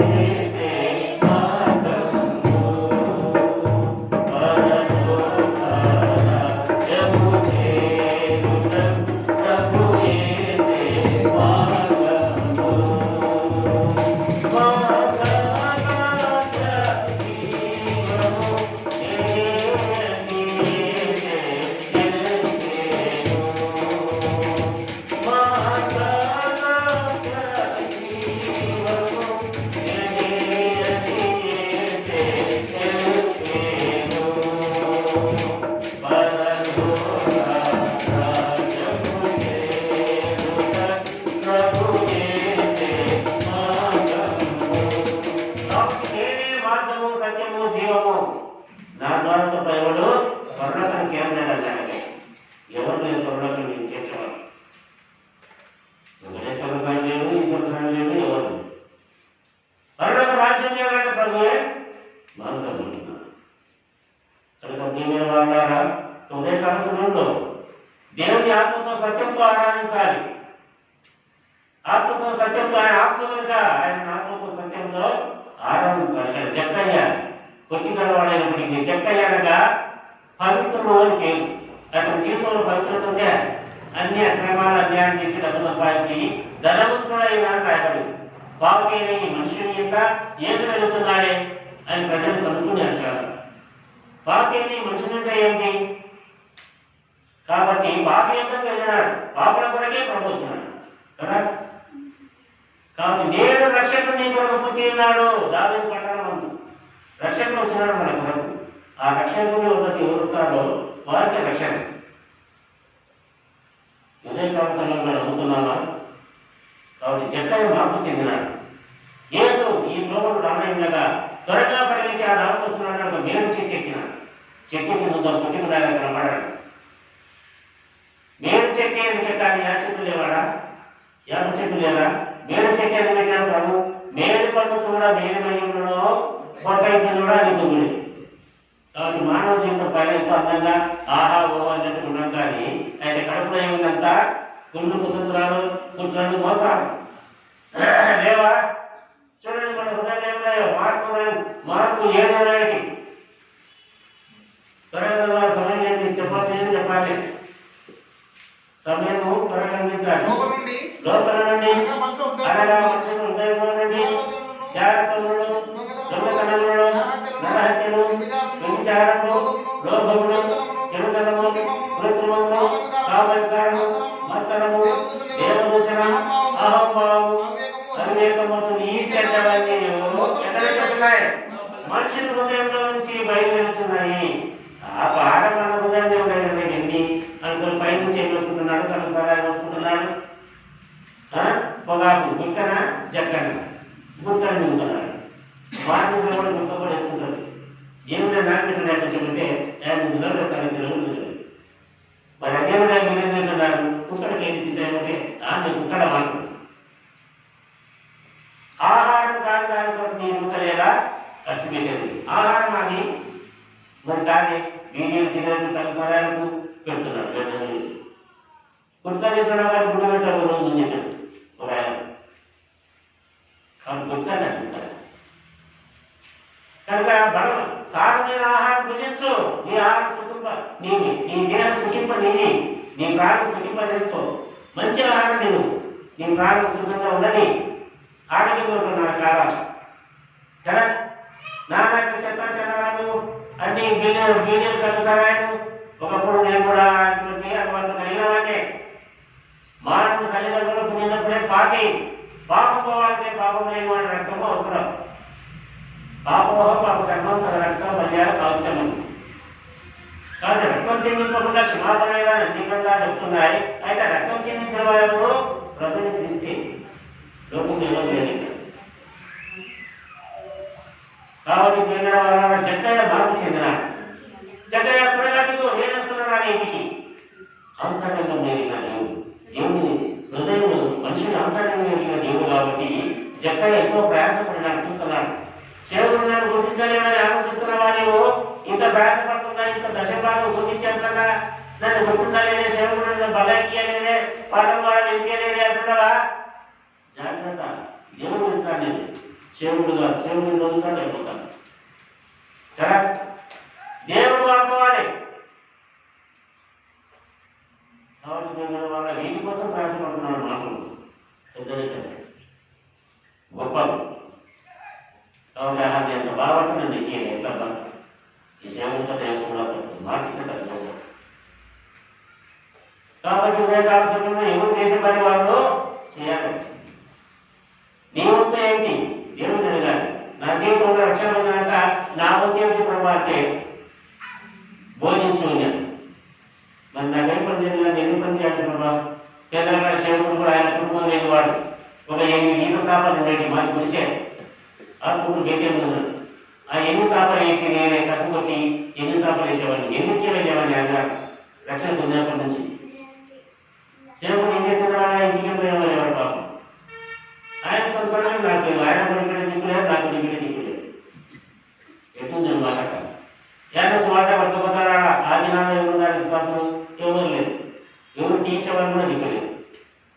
దేవుని ఆత్మతో సత్యంతో ఆరాధించాలి. ఆత్మతో సత్యంతో ఆయన ఆత్మ కనుక ఆయన ఆత్మతో సత్యంతో ఆరాధించాలి. ఇక్కడ జక్కయ్య కొట్టిగలవాడైనప్పటికీ జక్కయ్య అనగా పవిత్రుడు అని పేరు. అతని జీవితంలో పవిత్రత ఉందే. అన్ని అక్రమాలు అన్యాయం చేసి డబ్బు సంపాదించి ధనవంతుడైన రాయబడి పాపైన ఈ మనుషుని యొక్క యేసు వెళుతున్నాడే అని ప్రజలు సనుకుని అంటారు. పాపైన ఈ మనుషుని అంటే ఏంటి? కాబట్టి పాప ఎందుకు వెళ్ళినాడు? పాపల కొరకే ప్రభు వచ్చినాడు కదా. కాబట్టి నేడు రక్షకుడు నీ కొరకు పుట్టి ఉన్నాడు. దావీదు పట్టణం అందు రక్షకుడు వచ్చినాడు మన కొరకు. ఆ రక్షకుడిని ఒకటి ఎవరుస్తారో వారికి రక్షణ. ఉదయకాల సమయంలో నమ్ముతున్నామా? కాబట్టి జక్కయ్య మార్పు చెందినాడు. యేసు ఈ త్రోవను రానయ్యగా త్వరగా పరిగెత్తి ఆ దానికి వస్తున్నాడు. ఒక మేడు చెట్టు ఎక్కినాడు. చెట్టు కింద పుట్టినలాగా కనబడాడు. మేడు చెట్టు ఎందుకు ఎక్కాలి? ఆ చెట్టు లేవాడా? యాప చెట్టు లేదా? మేడు చెట్టు ఎందుకు పెట్టాడు ప్రభు? మేడు పండు చూడ మేలుమయ్యుడునో పొట్టైపు చూడ నిపుణుడు. కాబట్టి మానవ జీవితం పైన ఎంతో అందంగా ఆహా ఓ అన్నట్టు ఉన్నాం. కానీ అయితే కడుపులో ఏముందంతా గుండు కుతంత్రాలు, కుట్రలు, మోసాలు లేవా? చూడండి మన హృదయం మార్పు 7 త్వరగా సమయం లేదు. మీకు చెప్పాల్సింది చెప్పాలి. సమయము త్వరగా అందించాలి. లోపల నుండి అనగా మనుషులు హృదయంలో నుండి జాగ్రత్తలు, దొంగతనములు, నరహత్యలు, వ్యభిచారములు, లోభములు, చెడుతనము, కృత్రిమము, కామకారము, మత్సరము, దేవదూషణ, అహంభావము, అవివేకము, ఈ చెడ్డవన్నీ ఎక్కడెక్కడున్నాయి? మనుషుల హృదయంలో నుంచి బయలువెళ్తున్నాయి. ఆ పాట మన హృదయంలో ఉండేది ఎన్ని అనుకుని పైనుంచి ఏం వేసుకుంటున్నాడు? కనుసారా వేసుకుంటున్నాడు. పొగాకు గుంటన జక్కన గుంటను మింగుతున్నాడు. మార్మిసలో కూడా గుంట కూడా వేసుకుంటుంది. ఏమిటో నాకు ఎట్లా చెబితే ముందులో సరిగ్గా మరి అదేవిధంగా మీరేం తింటున్నారు? కుక్కడికి ఏంటి తింటామంటే ఆమె కుక్కడ మార్పు. ఆహారం కాని దాని కోసం మీరు కుక్కలేదా ఖర్చు పెట్టేది? ఆహారం అది మరి కానీ బీడీలు, సిగరెట్లు, కలుసరాలకు పెడుతున్నాడు. గుట్కా తింటున్నా కానీ గుడ్డ పెట్టాడు రోజు చెప్పాడు ఒక ఆయన. కనుక బలం సారమైన ఆహారం భుజించు, నీ ఆహారం సుఖింప నీ దేహం సుఖింప నీది, నీ ప్రాణం సుఖింప చేసుకో. మంచి ఆహారం తిను, నీ ప్రాణం సుఖంగా ఉండని. ఆరోగ్యంగా ఉంటున్నాడు కావాలి కదా. నాన్నకు చెత్త చెదారాలు అన్ని బీడీలు కలుగుతారాయను. ఒకప్పుడు నేను కూడా అటువంటి అలవాటు కలిగిన వాడే. మానవుడు తల్లిదండ్రులు పుట్టినప్పుడే పాపం పోవాలంటే పాపం లేని వాడి రక్తము అవసరం. పాపమోహ పాప కర్మం తన రక్తం పర్యాలకు అవసరం. కాబట్టి రక్తం చెందింపకుండా క్షమాపణ లేదా అన్ని గ్రంథాలు చెప్తున్నాయి. అయితే రక్తం చెందించిన వారు ప్రభుని తీస్తే లోకం నిలవలేదు. కాబట్టి చెందిన వాళ్ళ జక్కయ్య మార్పు చెందినాడు. జక్కయ్య త్వరగా దిగు, నేను వస్తున్నాను ఇంటికి. అంతరంగం నేరిన దేవుడు హృదయం మనిషిని అంతరంగం నేరిన దేవుడు కాబట్టి జక్కయ్య ఎక్కువ ప్రయాసపడినాడు. చూస్తున్నాడు శివుడు నన్ను గుర్తించలేదని ఆలోచిస్తున్నావా నీవు? ఇంత ప్రయాసపడుతున్నా, ఇంత దశభాగం గుర్తించేస్తున్నా, నన్ను గుర్తించలేదే, శివుడు నన్ను బలకీయలేదే, పాఠం వాడని ఇంకేలేదే అంటున్నావా? జాగ్రత్త, దేవుడు గురించాడు. నేను శివుడిని రోజుసారి అయిపోతాను కదా. దేవుడు అనుకోవాలి. కాబట్టి నేను వాళ్ళ వీటి కోసం ప్రయాసపడుతున్నాడు. మాటలు పెద్దలే గొప్పది. కాబట్టి ఆహారం ఎంత బాగుంటుందండి. ఎట్లా ఈ సేవలతో తెలుసుకోవడం మార్కెట్. కాబట్టి ఉదయకాల సమయంలో ఎవరు చేసే పని వాళ్ళు చేయాలి. నీ వంతు ఏమిటి? దేవుడిని అడగాలి. నా జీవితంలో రక్షణ పొందినాక నా వంతు ఏమిటి ప్రభు అంటే బోధించు. మరి నాకేం పని చేయాలి, ఎన్ని పని చేయాలి ప్రభా? పేదల సేవకుడు కూడా ఆయన కుటుంబం లేని వాడు. ఒక 8 ఈత సాపాలు ఉండేవి మాకు పిలిచారు. ఆ కుటుంబం వేకేం ఉన్నాడు. ఆ 8 సాపాలు వేసి నేనే కట్టుకొట్టి 8 సాపాలు వేసేవాడిని. ఎందుకే వెళ్ళేవాడిని ఆయన రక్షణ పొందినప్పటి నుంచి. సేవకుడు ఏం చేస్తున్నారా? ఇంటికి పోయేవాడు పాపం. ఆయన సంసారం నాకు లేదు. ఆయన కొడుకుడే దిక్కులేదు, నాకు కొడుకుడే దిక్కులేదు. ఎట్లుంది మాట ఏకస్ మాట పట్టుకుపోతారా? ఆదినాలు ఎవరు దాని విశ్వాసం ఎవరు లేదు. ఎవరు టీచర్ కూడా దిక్కులేదు.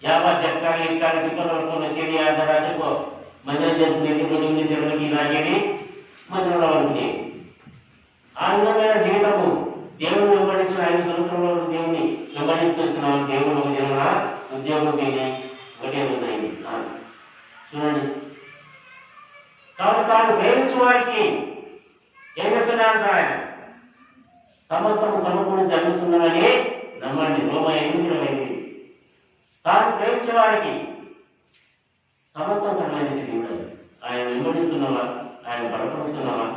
యాభై చెట్కాలి ఎక్కాలి టిక్కలు పట్టుకొని వచ్చేది అర్ధరాత్రికో మందిరం జరుగుతుంది. పొద్దున్నే చెరువులకి తాగేది మందిరంలో వరకు. ఆ విధమైన జీవితము దేవుడిని వెంబడించిన 5 సంవత్సరంలో దేవుడిని వెంబడిస్తున్నాం. దేవుడు దేవున ఉద్యోగం మీది ఒకటే ఉందండి చూడండి. కాబట్టి తాను ప్రేమించిన వారికి ఏం చేస్తున్నాడు? ఆయన సమస్తము సమకూడి జరుగుతున్నదని నమ్మండి. రోమ 8:20. తాను ప్రేమించే వారికి సమస్తం కనవేసి ఆయన వెంబడిస్తున్నావా? ఆయన బలపరుస్తున్నావా?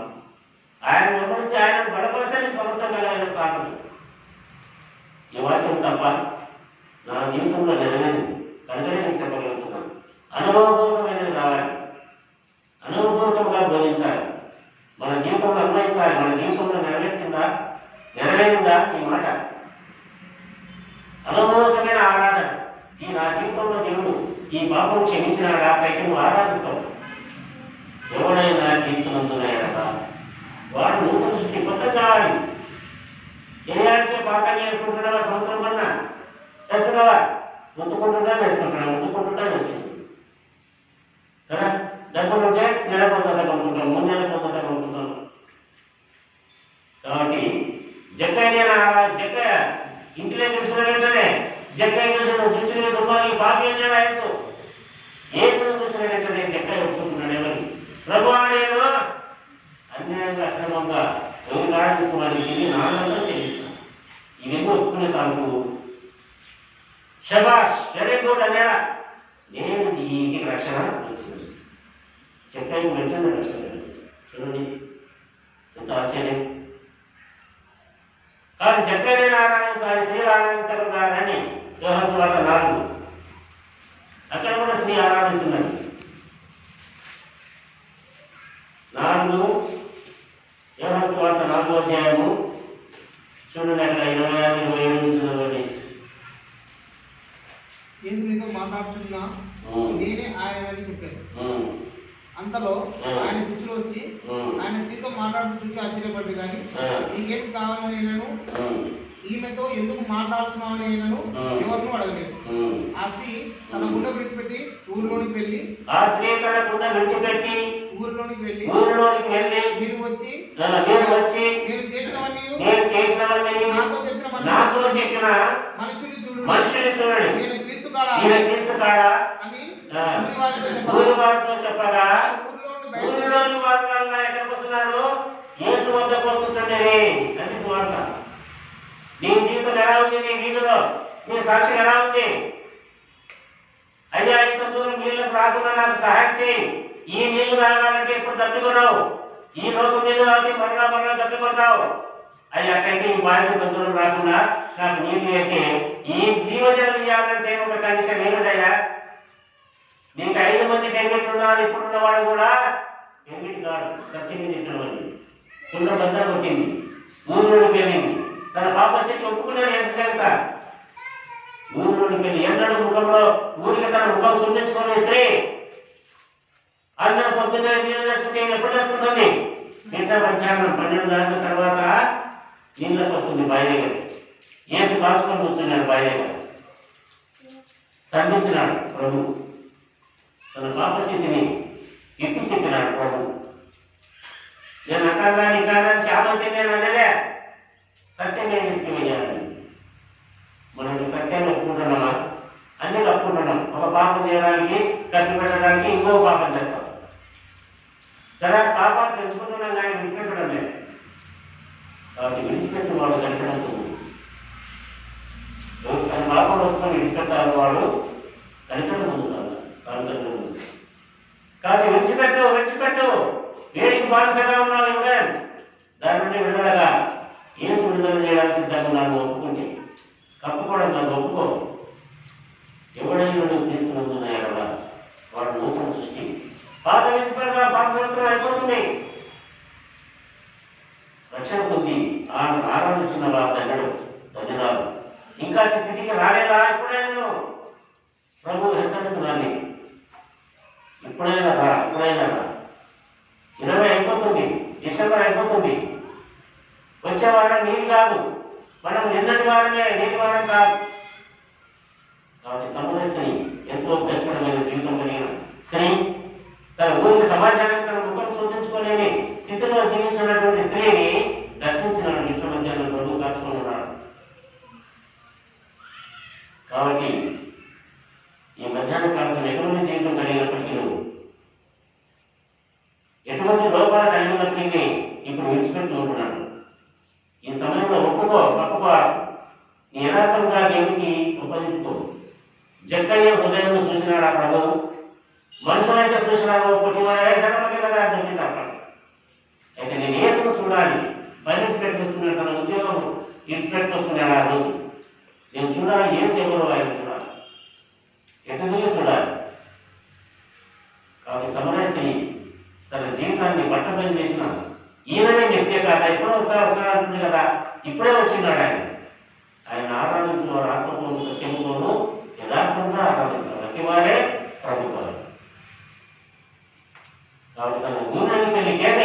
ఆయన వెంబడిస్తే ఆయన బలపరిస్తే సమస్తం కనవేస్తాను. ఈ వాక్యం తప్ప నా జీవితంలో నెరవేరింది కనుకనే నేను చెప్పగలుగుతున్నాను. అనుభవపూర్వకమైనది రావాలి, అనుభవపూర్వకంగా బోధించాలి, మన జీవితంలో అన్వయించాలి. మన జీవితంలో నెరవేరిందా ఈ మాట? అనుభవకమైన ఆరాధన. నా జీవితంలో దేవుడు ఈ పాపం క్షమించినాడా? అయితే నువ్వు ఆరాధిస్తావు. ఎవడైనా కీర్తనందున్నాయడదా వాడు నూతన సృష్టి కొత్త కావాలి. ఏడాదికే పాఠం చేసుకుంటున్నావా? సంవత్సరం కన్నా వేసుకున్నావా? ముత్తుకుంటుంటా వేసుకుంటున్నావు కదా. డబ్బులు ఉంటే నెల పొందట కొనుక్కుంటాం, 3 నెలల పొందట కొనుక్కుంటాం. కాబట్టి జక్కయ్య ఇంటిలో చూసిన వెంటనే జక్కయ్య చూసిన చూసిన దుర్మార్గి పాపి అన్నాడు. ఆయనతో ఏసును చూసిన వెంటనే జక్కయ్య ఒప్పుకుంటున్నాడు. ఎవరి ప్రభు నేను అన్యాయంగా అక్రమంగా ఎవరు కాడ తీసుకోవాలి తిరిగి నాన్నగా చెల్లిస్తాను. ఇవన్నీ ఒప్పుకునే తాను శబాష్ వెరీ గుడ్ అన్నాడా. నేను ఈ ఇంటికి రక్షణ వచ్చింది. జక్కయ్యకు వెంటనే రక్షణ చూడండి ఎంత ఆశ్చర్యం. కాబట్టి జక్కయ్యని ఆరాధించాలి, స్త్రీలు ఆరాధించకూడదని యోహాను సువార్త 4. అక్కడ కూడా స్త్రీ ఆరాధిస్తున్నది. 4 యోహాను సువార్త 4వ అధ్యాయము చూడండి. అక్కడ 26-27 నుంచి చదవండి.
యేసు నీతో మాట్లాడుతున్నా నేనే ఆయన అని చెప్పాను. అంతలో ఆయన రుచిలో వచ్చి ఆయన స్త్రీతో మాట్లాడుతూ చూసి ఆశ్చర్యపడ్డు. కానీ నీకేం కావాలని నేను ఈమెతో ఎందుకు మాట్లాడుతున్నామని నేను ఎవరినూ అడగలేదు. ఆ స్త్రీ తన గుండె విడిచిపెట్టి ఊరిలోనికి వెళ్ళి
ఆ స్త్రీ తన గుండె విడిచిపెట్టి
ఊరిలోనికి వెళ్ళి
మీరు
వచ్చి
నేను చేసినవన్నీ నాతో చెప్పిన మనుషుని చూడండి
నేను
క్రీస్తు కాడా
అని
ఊరి వారితో చెప్పగా ఊరిలోని వారు ఎక్కడికి వస్తున్నారు? యేసు వద్దకు వస్తుండేది. అది సువార్త. నీ జీవితం ఎలా ఉంది? నీ వీధిలో నీ సాక్ష్యం ఎలా ఉంది? అయ్యా ఇంత దూరం నీళ్ళకు రాకుండా నాకు సహాయం చేయి. ఈ నీళ్లు తాగాలంటే ఎప్పుడు తప్పికొన్నావు? ఈ లోకం నీళ్లు తాగి మరలా తప్పికొంటావు. అయ్యా అక్కడికి ఈ బాధ్యత దూరం రాకుండా నాకు నీళ్ళు అయితే ఈ జీవజలం ఇవ్వాలంటే ఒక కండిషన్ ఏమిటయ్యా? నీకు 5 మంది పెంగిట్లు ఉన్నారు. ఇప్పుడున్నవాడు కూడా పెంగిట్ కాడు. సత్యం మీద ఇచ్చినవాడిని కుండ బద్ద కొట్టింది, ఊరిలోకి వెళ్ళింది. తన పాపస్థితి ఒప్పుకున్నాడు. ఎంత ఊరిలోకి వెళ్ళి ఎన్నడూ ముఖంలో ఊరికి తన ముఖం చూపించుకునే స్త్రీ అందరూ పొద్దున్నే నీళ్ళు వేసుకుంటే ఎప్పుడు వేసుకుంటుంది? మధ్యాహ్నం 12 గంటల తర్వాత నీళ్ళకి వస్తుంది బావి దగ్గర. ఏసు కాల్చుకొని కూర్చున్నాడు బావి దగ్గర. సంధించినాడు ప్రభు. తన పాపస్థితిని ఎత్తి చెప్పినాడు ప్రభు. నేను అకాలని ఇకాలని శాపం చెప్పాను అన్నదే సత్యమే చెప్తున్నాను. మనం సత్యాన్ని ఒప్పుకుంటున్నామా? అన్ని ఒప్పుకుంటున్నాం. ఒక పాపం చేయడానికి కట్టు పెట్టడానికి ఇంకో పాపం చేస్తాం కదా. పాపాలు పెంచుకుంటున్నాం కానీ విడిచిపెట్టడం లేదు. కాబట్టి విడిచిపెట్టిన వాడు కట్టడం తన పాపం ఒప్పుకొని విడిచిపెట్టాలి. వాడు కట్టడం పొందుతాడు. కాబట్టి విడిచిపెట్టు. వేడికి బానిసగా ఉన్నావు కదా, దాని నుండి విడుదలగా ఏసు విడుదల చేయడానికి సిద్ధంగా ఉన్నాను. ఒప్పుకుంటే కప్పుకోవడం కాదు, ఒప్పుకో. ఎవడైనా నువ్వు తీసుకున్నాయా కదా, వాడు నూతన సృష్టి. పాత విడిచిపెట్టగా పాత సంవత్సరం అయిపోతుంది. రక్షణ పొంది ఆరాధిస్తున్న వారు ధన్యరాలు. ఇంకా స్థితికి రాలేదా? ఎప్పుడైనా ప్రభు హెచ్చరిస్తున్నాను. ఎప్పుడైనా రా. 20 అయిపోతుంది, డిసెంబర్ అయిపోతుంది. వచ్చే వారం నీది కాదు, మనం నిన్నటి వారమే, నేటి వారం కాదు. కాబట్టి సంబంధించి ఎంతో గట్టిమైన జీవితం కలిగిన స్త్రీ, తన ఊరికి సమాజానికి తన ముఖం చూపించుకోలేని స్థితిలో జీవించినటువంటి స్త్రీని దర్శించిన నిత్యమధ్యాహ్నం ప్రభు కాచుకొని ఉన్నాడు. కాబట్టి ఈ మధ్యాహ్న కాలం ఎటువంటి జీవితం కలిగినప్పటికీ నువ్వు ఎటువంటి లోపాలు కలిగినప్పటికీ ఇప్పుడు విడిచిపెట్టి ఉంటున్నాడు. ఈ సమయంలో ఒప్పుకో. నీ యథార్థంగా దేవునికి ఉపయోగించుకో. జక్కయ్య హృదయంలో చూసినాడు ఆ ప్రభు. మనుషులైతే చూసినారు ఒకటి అయితే నేను యేసును చూడాలి. పని విడిచిపెట్టుకొస్తున్నాడు. తన ఉద్యోగం విడిచిపెట్టుకొస్తున్నాడు. ఆ రోజు నేను చూడాలి. యేసు ఎవరో ఆయన చూడాలి. ఎటుదిగా చూడాలి. కాబట్టి సమరస్త్రీ తన జీవితాన్ని బట్టబయలు చేసిన ఈయననే మెస్సే కాదా, ఎప్పుడో వస్తాడు కదా, ఇప్పుడే వచ్చిన్నాడు ఆయన ఆరాధించిన ఆత్మతోనూ సత్యముతోనూ యథార్థంగా ఆరాధించారు. అతివారే ప్రభుత్వాలు. కాబట్టి తన ఊరికి వెళ్ళి కేక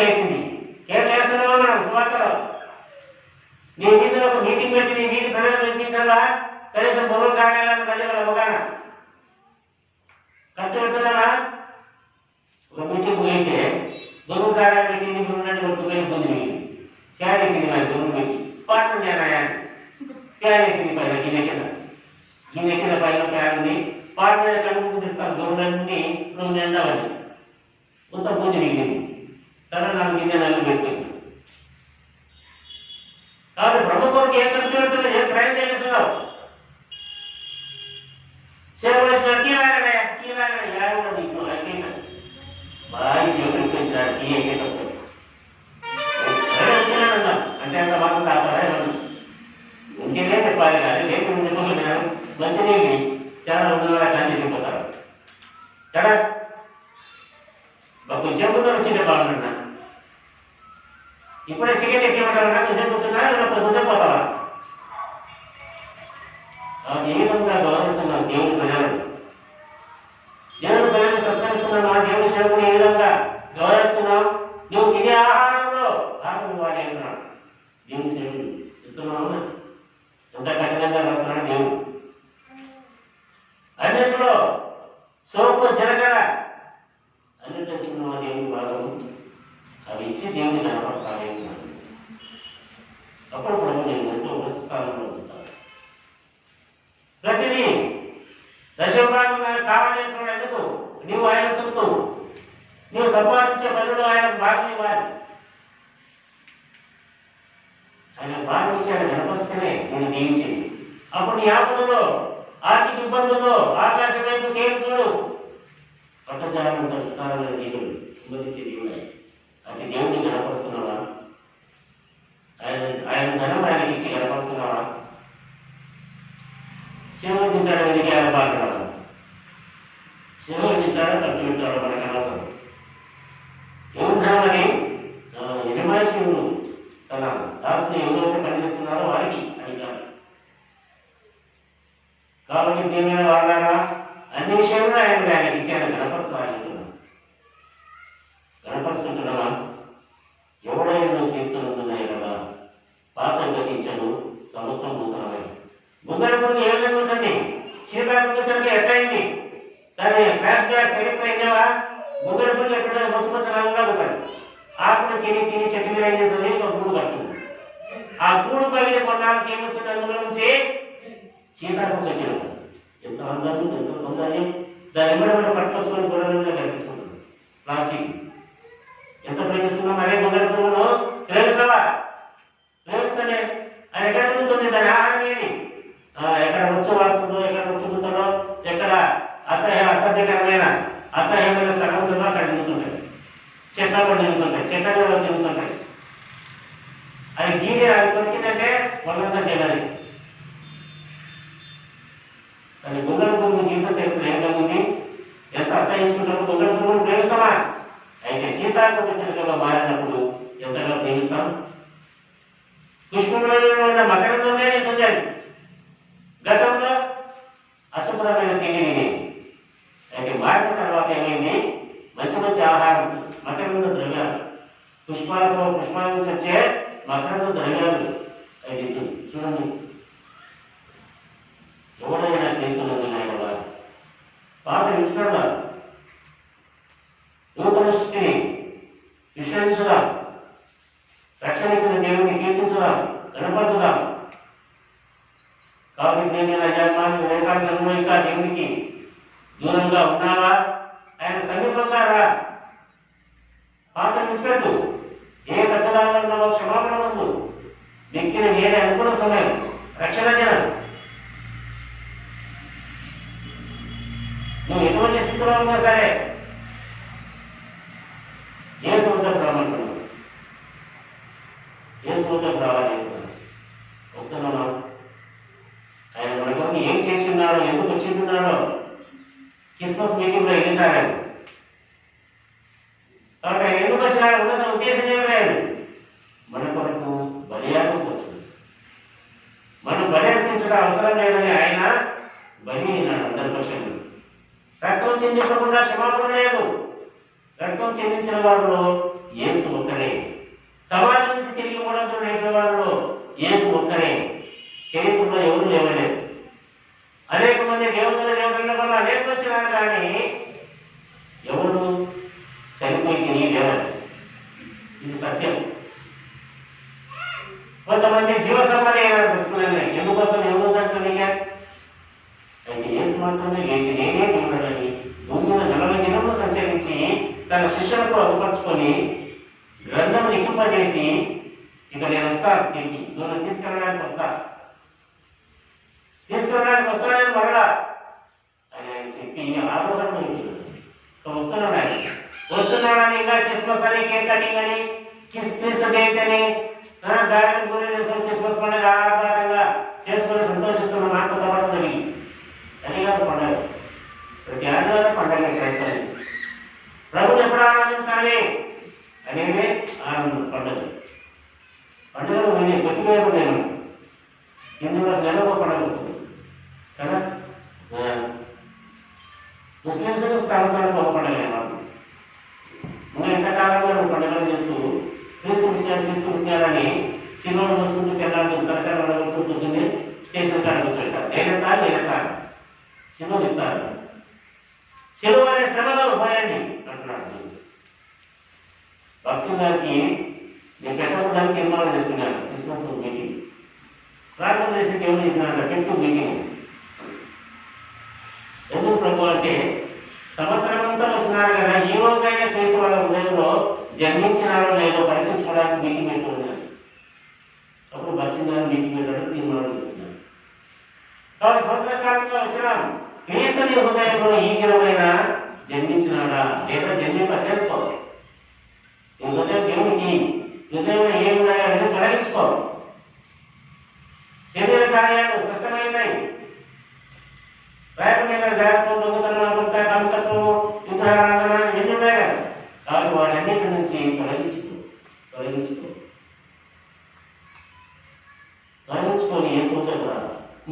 వేస్తున్నావా నా సువార్తలో? నీ వీధిలో ఒక మీటింగ్ పెట్టి నీ వీధి ప్రజలు వినిపించాలా? కనీసం బొరువు కాగలని తల్లిగల అవగాహన ఖర్చు పెడుతున్నారా? ఒక మీటింగ్ పోయితే బొరువు కాగాలి పెట్టింది, గురువులని కొట్టుకుపోయి బుద్ధి మిగిలింది. క్యారేసింది మరి గురువు పెట్టి పాఠం చేయాలి. క్యారేసింది పైన గిన్నె కింద పైన ప్యారుంది. పాఠం కనుక తిడతారు. గురువులన్నీ రూమ్ నిండవని మొత్తం బుద్ధి మిగిలింది. సరే నాకు గిన్నె నన్ను పెట్టుకొచ్చింది. కాబట్టి ప్రభుత్వానికి ఏం ఖర్చు పెడుతున్నా, ఏం క్రైమ్ చేస్తున్నావు? చేయవలసిన కీలాగనే యాగండి. ఇప్పుడు అయిపోయినా బాగా శివుడికి వచ్చినాడు. టీ అయ్యేటప్పుడు వచ్చినాడన్నా అంటే అంత మాత్రం తాపారా ఇంకేనే చెప్పాలి కానీ లేదు చెప్పగలిగారు. మంచినీళ్ళు చాలా రోజుల కానీ చెప్పిపోతారు కదా. కొంచెం చెప్పుతో వచ్చిండే బాగుంటున్నా. ఇప్పుడే చికెన్ ఎక్కిమంటారా? కొంచెం కూర్చున్నా పొద్దున్నే పోతావా? ఏ విధంగా గౌరవిస్తున్నాను దేవుని ప్రజలను? దేవుని ప్రజలు సత్కరిస్తున్నాం. ఆ దేవుని సేవకుడు ఏ విధంగా గౌరవిస్తున్నాం? నువ్వు తినే ఆహారంలో భాగం ఇవ్వాలి అంటున్నాడు దేవుని సేవకుడు. చెప్తున్నావు ఎంత కఠినంగా రాస్తున్నాడు దేవుడు. సోపు జనగల అన్నింటి దేవుని భాగం అవి ఇచ్చి దేవుని కనపరచాలి. అప్పుడు ప్రభు నేను ఎంతో ఉన్నత స్థానంలో ఉంచుతాను. ప్రతిదీ దశభాగం కావాలనుకున్నాడు. ఎందుకు? నీవు ఆయన సొత్తు, నీవు సంపాదించే పనులు ఆయన భాగం ఇవ్వాలి. ఆయన భాగం ఇచ్చి ఆయన కనపరిస్తేనే నేను దీవించింది. అప్పుడు నీ ఆపదలో, ఆర్థిక ఇబ్బందుల్లో ఆకాశం వైపు తేలి చూడు. పట్టజాలను దర్శకాలైన దేవుడు, సంబంధించే దేవుడు. అంటే దేవుడిని కనపరుస్తున్నావా? ఆయన ధనం ఆయనకి ఇచ్చి కనపరుస్తున్నావా? శివుడు తింటాడు, వెనక ఆయన బాగున్నాడు. శివుడు తింటాడో ఖర్చు పెడతాడో మనకు అనవసరం. ఎవరు ధనం అని యజమానుడు తన దాసుని ఎవరైతే పనిచేస్తున్నారో వారికి అని కాదు. కాబట్టి దేవుని వాళ్ళారా అన్ని విషయంలో ఆయనకి ఇచ్చి ఆయన కనపరచాలంటున్నాను. కనపరుస్తుంటున్నావా? ఎవడైనా నువ్వు తీస్తున్నున్నాయి కదా, పాత గతించను సమస్తం నూతనమై. ముందడుగులు ఏ విధంగా ఉంటుంది? శీతాకాలం ఎట్లయింది? దాని ఫ్లాష్ బ్యాక్ చరిత్ర అయినవా? ముందడుగులు ఎక్కడ ముసుకొచ్చనంగా ఉంటుంది. ఆకులు తిని తిని చెట్టు మీద ఏం చేస్తుంది? ఒక గూడు కట్టింది. ఆ గూడు పైన కొన్నాళ్ళకి ఏమొచ్చింది? అందులో నుంచి శీతాకాలం వచ్చిన ఎంత అందం, ఎంత సౌందర్యం. దాని ఎమ్మడెమ్మడ పట్టుకొచ్చుకొని గొడవలుగా కనిపిస్తుంది. ప్లాస్టిక్ ఎంత ప్రేమిస్తున్నాం అదే ముందడుగులను ప్రేమిస్తావా? ప్రేమించండి. అది ఎక్కడ తిరుగుతుంది? దాని ఆహారం ఏది? ఎక్కడ రుచి వాడుతుందో, ఎక్కడ రుచుకుంటుందో, ఎక్కడ అసభ్యకరమైన అసహ్యమైన స్థలం ఉంటుందో అక్కడ తిరుగుతుంటాయి. చెట్లలో తిరుగుతుంటాయి, చెట్లలో తిరుగుతుంటాయి. అది గీరే అది కొరికిందంటే వాళ్ళంతా చేయాలి. కానీ గుండెల పురుగు జీవిత చరిత్ర ఏం కలిగింది? ఎంత అసహించుకుంటారు? గుండెల పురుగును ప్రేమిస్తామా? అయితే చీతాకు చిలుకగా మారినప్పుడు ఎంతగా ప్రేమిస్తాం? పుష్పంలో ఉన్న మకరంలోనే పొందాలి. గతంలో అశుభ్రమైన తిండి తినేది. అయితే మారిన తర్వాత ఏమైంది? మంచి మంచి ఆహారం, మకరంద ద్రవ్యాలు, పుష్పాల నుంచి వచ్చే మకరంద ద్రవ్యాలు అయితే చూడండి. ఎవడైనా చేస్తున్నది ఆయన వారు పాత విష్ణుడు నూతన సృష్టిని విశ్లేషించుదాం, రక్షణించిన దేవుని కీర్తించుదాం, గణపరచుదాం. కాబట్టి నేను యజమాని రేఖాలను ఇంకా దేవునికి దూరంగా ఉన్నావా? ఆయన సమీపంగా రా. పాత విడిచిపెట్టు. ఏ తప్పుదారులో క్షమాపణ ముందు వ్యక్తిని నేనే అనుకున్న సమయం రక్షణ జనం. నువ్వు ఎటువంటి స్థితిలో ఉన్నా సరే యేసు వద్దకు రామంటున్నావు. యేసు వద్దకు రావాలి వస్తున్నాను. ఆయన మనకు ఏం చేసి ఉన్నాడో, ఎందుకు వచ్చి ఉన్నాడో క్రిస్మస్ మీటింగ్ లో ఎదుగుతారు. కాబట్టి ఆయన ఎందుకు వచ్చినాడు? ఉన్నత ఉద్దేశం ఏమిటి? మన కొరకు బలియాగం వచ్చింది. మనం బలి అర్పించడం అవసరం లేదని ఆయన బలి అయినాడు అందరి పక్షంలో. రక్తం చెందించకుండా క్షమాపణ లేదు. రక్తం చెందించిన వారిలో యేసు ఒక్కరే. సమాజం నుంచి తిరిగి మూడంతో లేచిన వారిలో యేసు ఒక్కరే. చరిత్రలో ఎవరు లేవలేదు. అనేక మంది దేవతల వల్ల అనేక వచ్చినారు, కానీ ఎవరు చనిపోయి తిరిగి లేవలేదు. ఇది సత్యం. కొంతమంది జీవ సమాధి అయినారు బతుకులని. ఎందుకోసం ఎవరు దాంట్లోనిగా? అయితే యేసు మాత్రమే లేచి నేనే దేవుడని భూమి మీద 40 దినములు సంచరించి తన శిష్యులకు అగుపరుచుకొని గ్రంథం లిఖింపజేసి ఇక నేను వస్తాను, తిరిగి నువ్వు తీసుకెళ్ళడానికి వస్తానని మరలా అని ఆయన చెప్పి ఆరోహణ వస్తున్నాడు. ఆయన వస్తున్నాడని ఇంకా క్రిస్మస్ అని, కేక్ కటింగ్ అని, క్రిస్మస్ జయంతి అని, గారెలు గురి చేసుకొని క్రిస్మస్ పండుగ ఆహ్లాదంగా చేసుకొని సంతోషిస్తున్న మాట తర్వాత జరిగి అది కాదు పండుగ. ప్రతి ఆదివారం పండుగ చేస్తారు. ప్రభుని ఎప్పుడు ఆనందించాలి అనేది పండుగ. పండుగలు నేను కొట్టిపోయాను. నేను హిందువుల నెలలో పండుగ వస్తుంది కదా. ముస్లింస్ సంవత్సరానికి ఒక పండుగ లేదు. ఇంకా ఇంతకాలంగా పండుగలు చేస్తూ తీసుకుంటున్నారని సినిమాలు చూసుకుంటూ తెల్లాలి తరకాలు అడగొట్టుకుంటుంది. స్టేషన్ కాడ కూర్చోబెట్టారు. నేనెత్తారు సినిమాలు ఇస్తారు. సెలవు అనే శ్రమలో పోయండి అంటున్నాడు. భక్తులు గారికి నేను పెట్టడానికి తీర్మానం చేసుకున్నాను. క్రిస్మస్ మీటింగ్ ప్రార్థన చేసి దేవుడు చెప్పినాడు పెట్టు మీటింగ్. ఎందుకు ప్రభు అంటే సంవత్సరం అంతా వచ్చినారు కదా, ఈ రోజైనా క్రీస్తు వాళ్ళ ఉదయంలో జన్మించినాడో లేదో పరీక్షించుకోవడానికి మీటింగ్ పెట్టుకున్నాడు. అప్పుడు భక్తులు గారు మీటింగ్ పెట్టాడు, తీర్మానం చేసుకున్నాడు. కాబట్టి సంవత్సర కాలంగా వచ్చినాం, క్రీస్తుని హృదయంలో ఈ దినమైనా జన్మించినాడా లేదా జన్మింప చేసుకో. నీ హృదయం దేవునికి హృదయంలో ఏమున్నాయో తొలగించుకో. శరీర కార్యాలు స్పష్టమైనాయి. వేగమైన జాగ్రత్త దొంగతనం కమకత్వము విగ్రహారాధన ఎన్ని ఉన్నాయి కదా. కాబట్టి వాటన్నిటి నుంచి తొలగించుకొని ఏ సూచన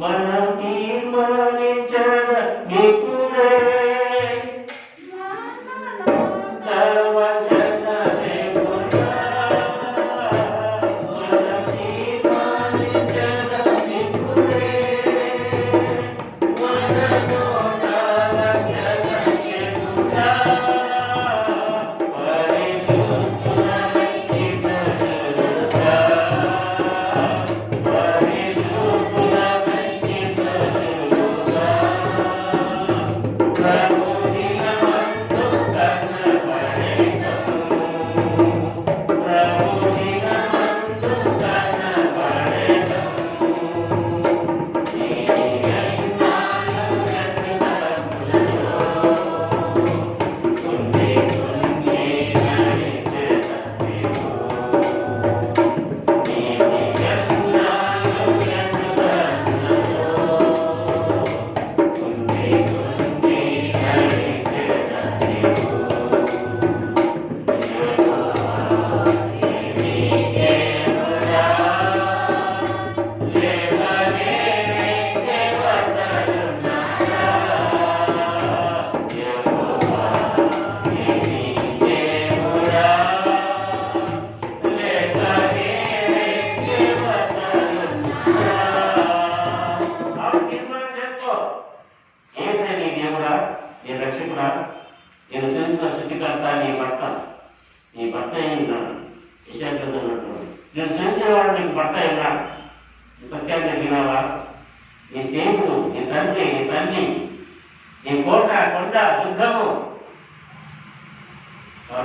మనం తీర్మానించద నీకుడే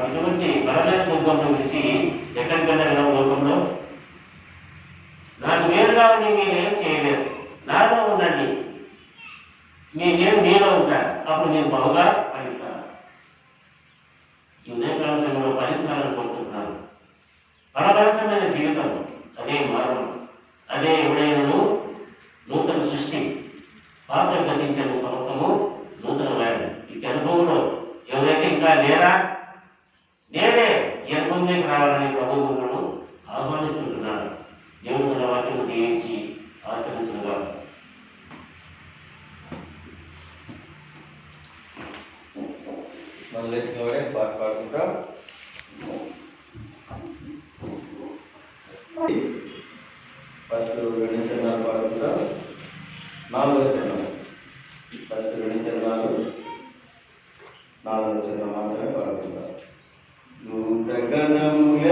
ఇటువంటి బలమైన దుర్గం గురించి ఎక్కడికైనా వినబోతుందో, నాకు వేరుగా ఉండి మీరేం చేయలేరు, నాలో ఉండండి, నేను మీలో ఉంటాను, అప్పుడు నేను బహుగా ఫలిస్తాను. ఈ ఉదయకాల సమయంలో ఫలించాలని కోరుకుంటున్నాను. బలభరితమైన జీవితం అదే మార్గం, అదే ఎవడైనను నూతన సృష్టి, పాత్ర గతించిన సమస్తము నూతన వాడు. ఈ అనుభవంలో ఎవరైతే ఇంకా లేరా, నేనే ఈ అనుభవంలోకి రావాలని ప్రభువులను ఆహ్వానిస్తుంటున్నాను. దేవుడు తన వాక్యము దీవించి ఆశ్రయించుగా.
మనం లేచిన వాడే పాట పాడుకుంటా ఫస్ట్ 2 చరణాలు పాడుకుంటా. 4వ చరణం ఫస్ట్ 2 చరణాలు 4వ చరణం మాత్రమే పాడుకుంటా. నూతగణముల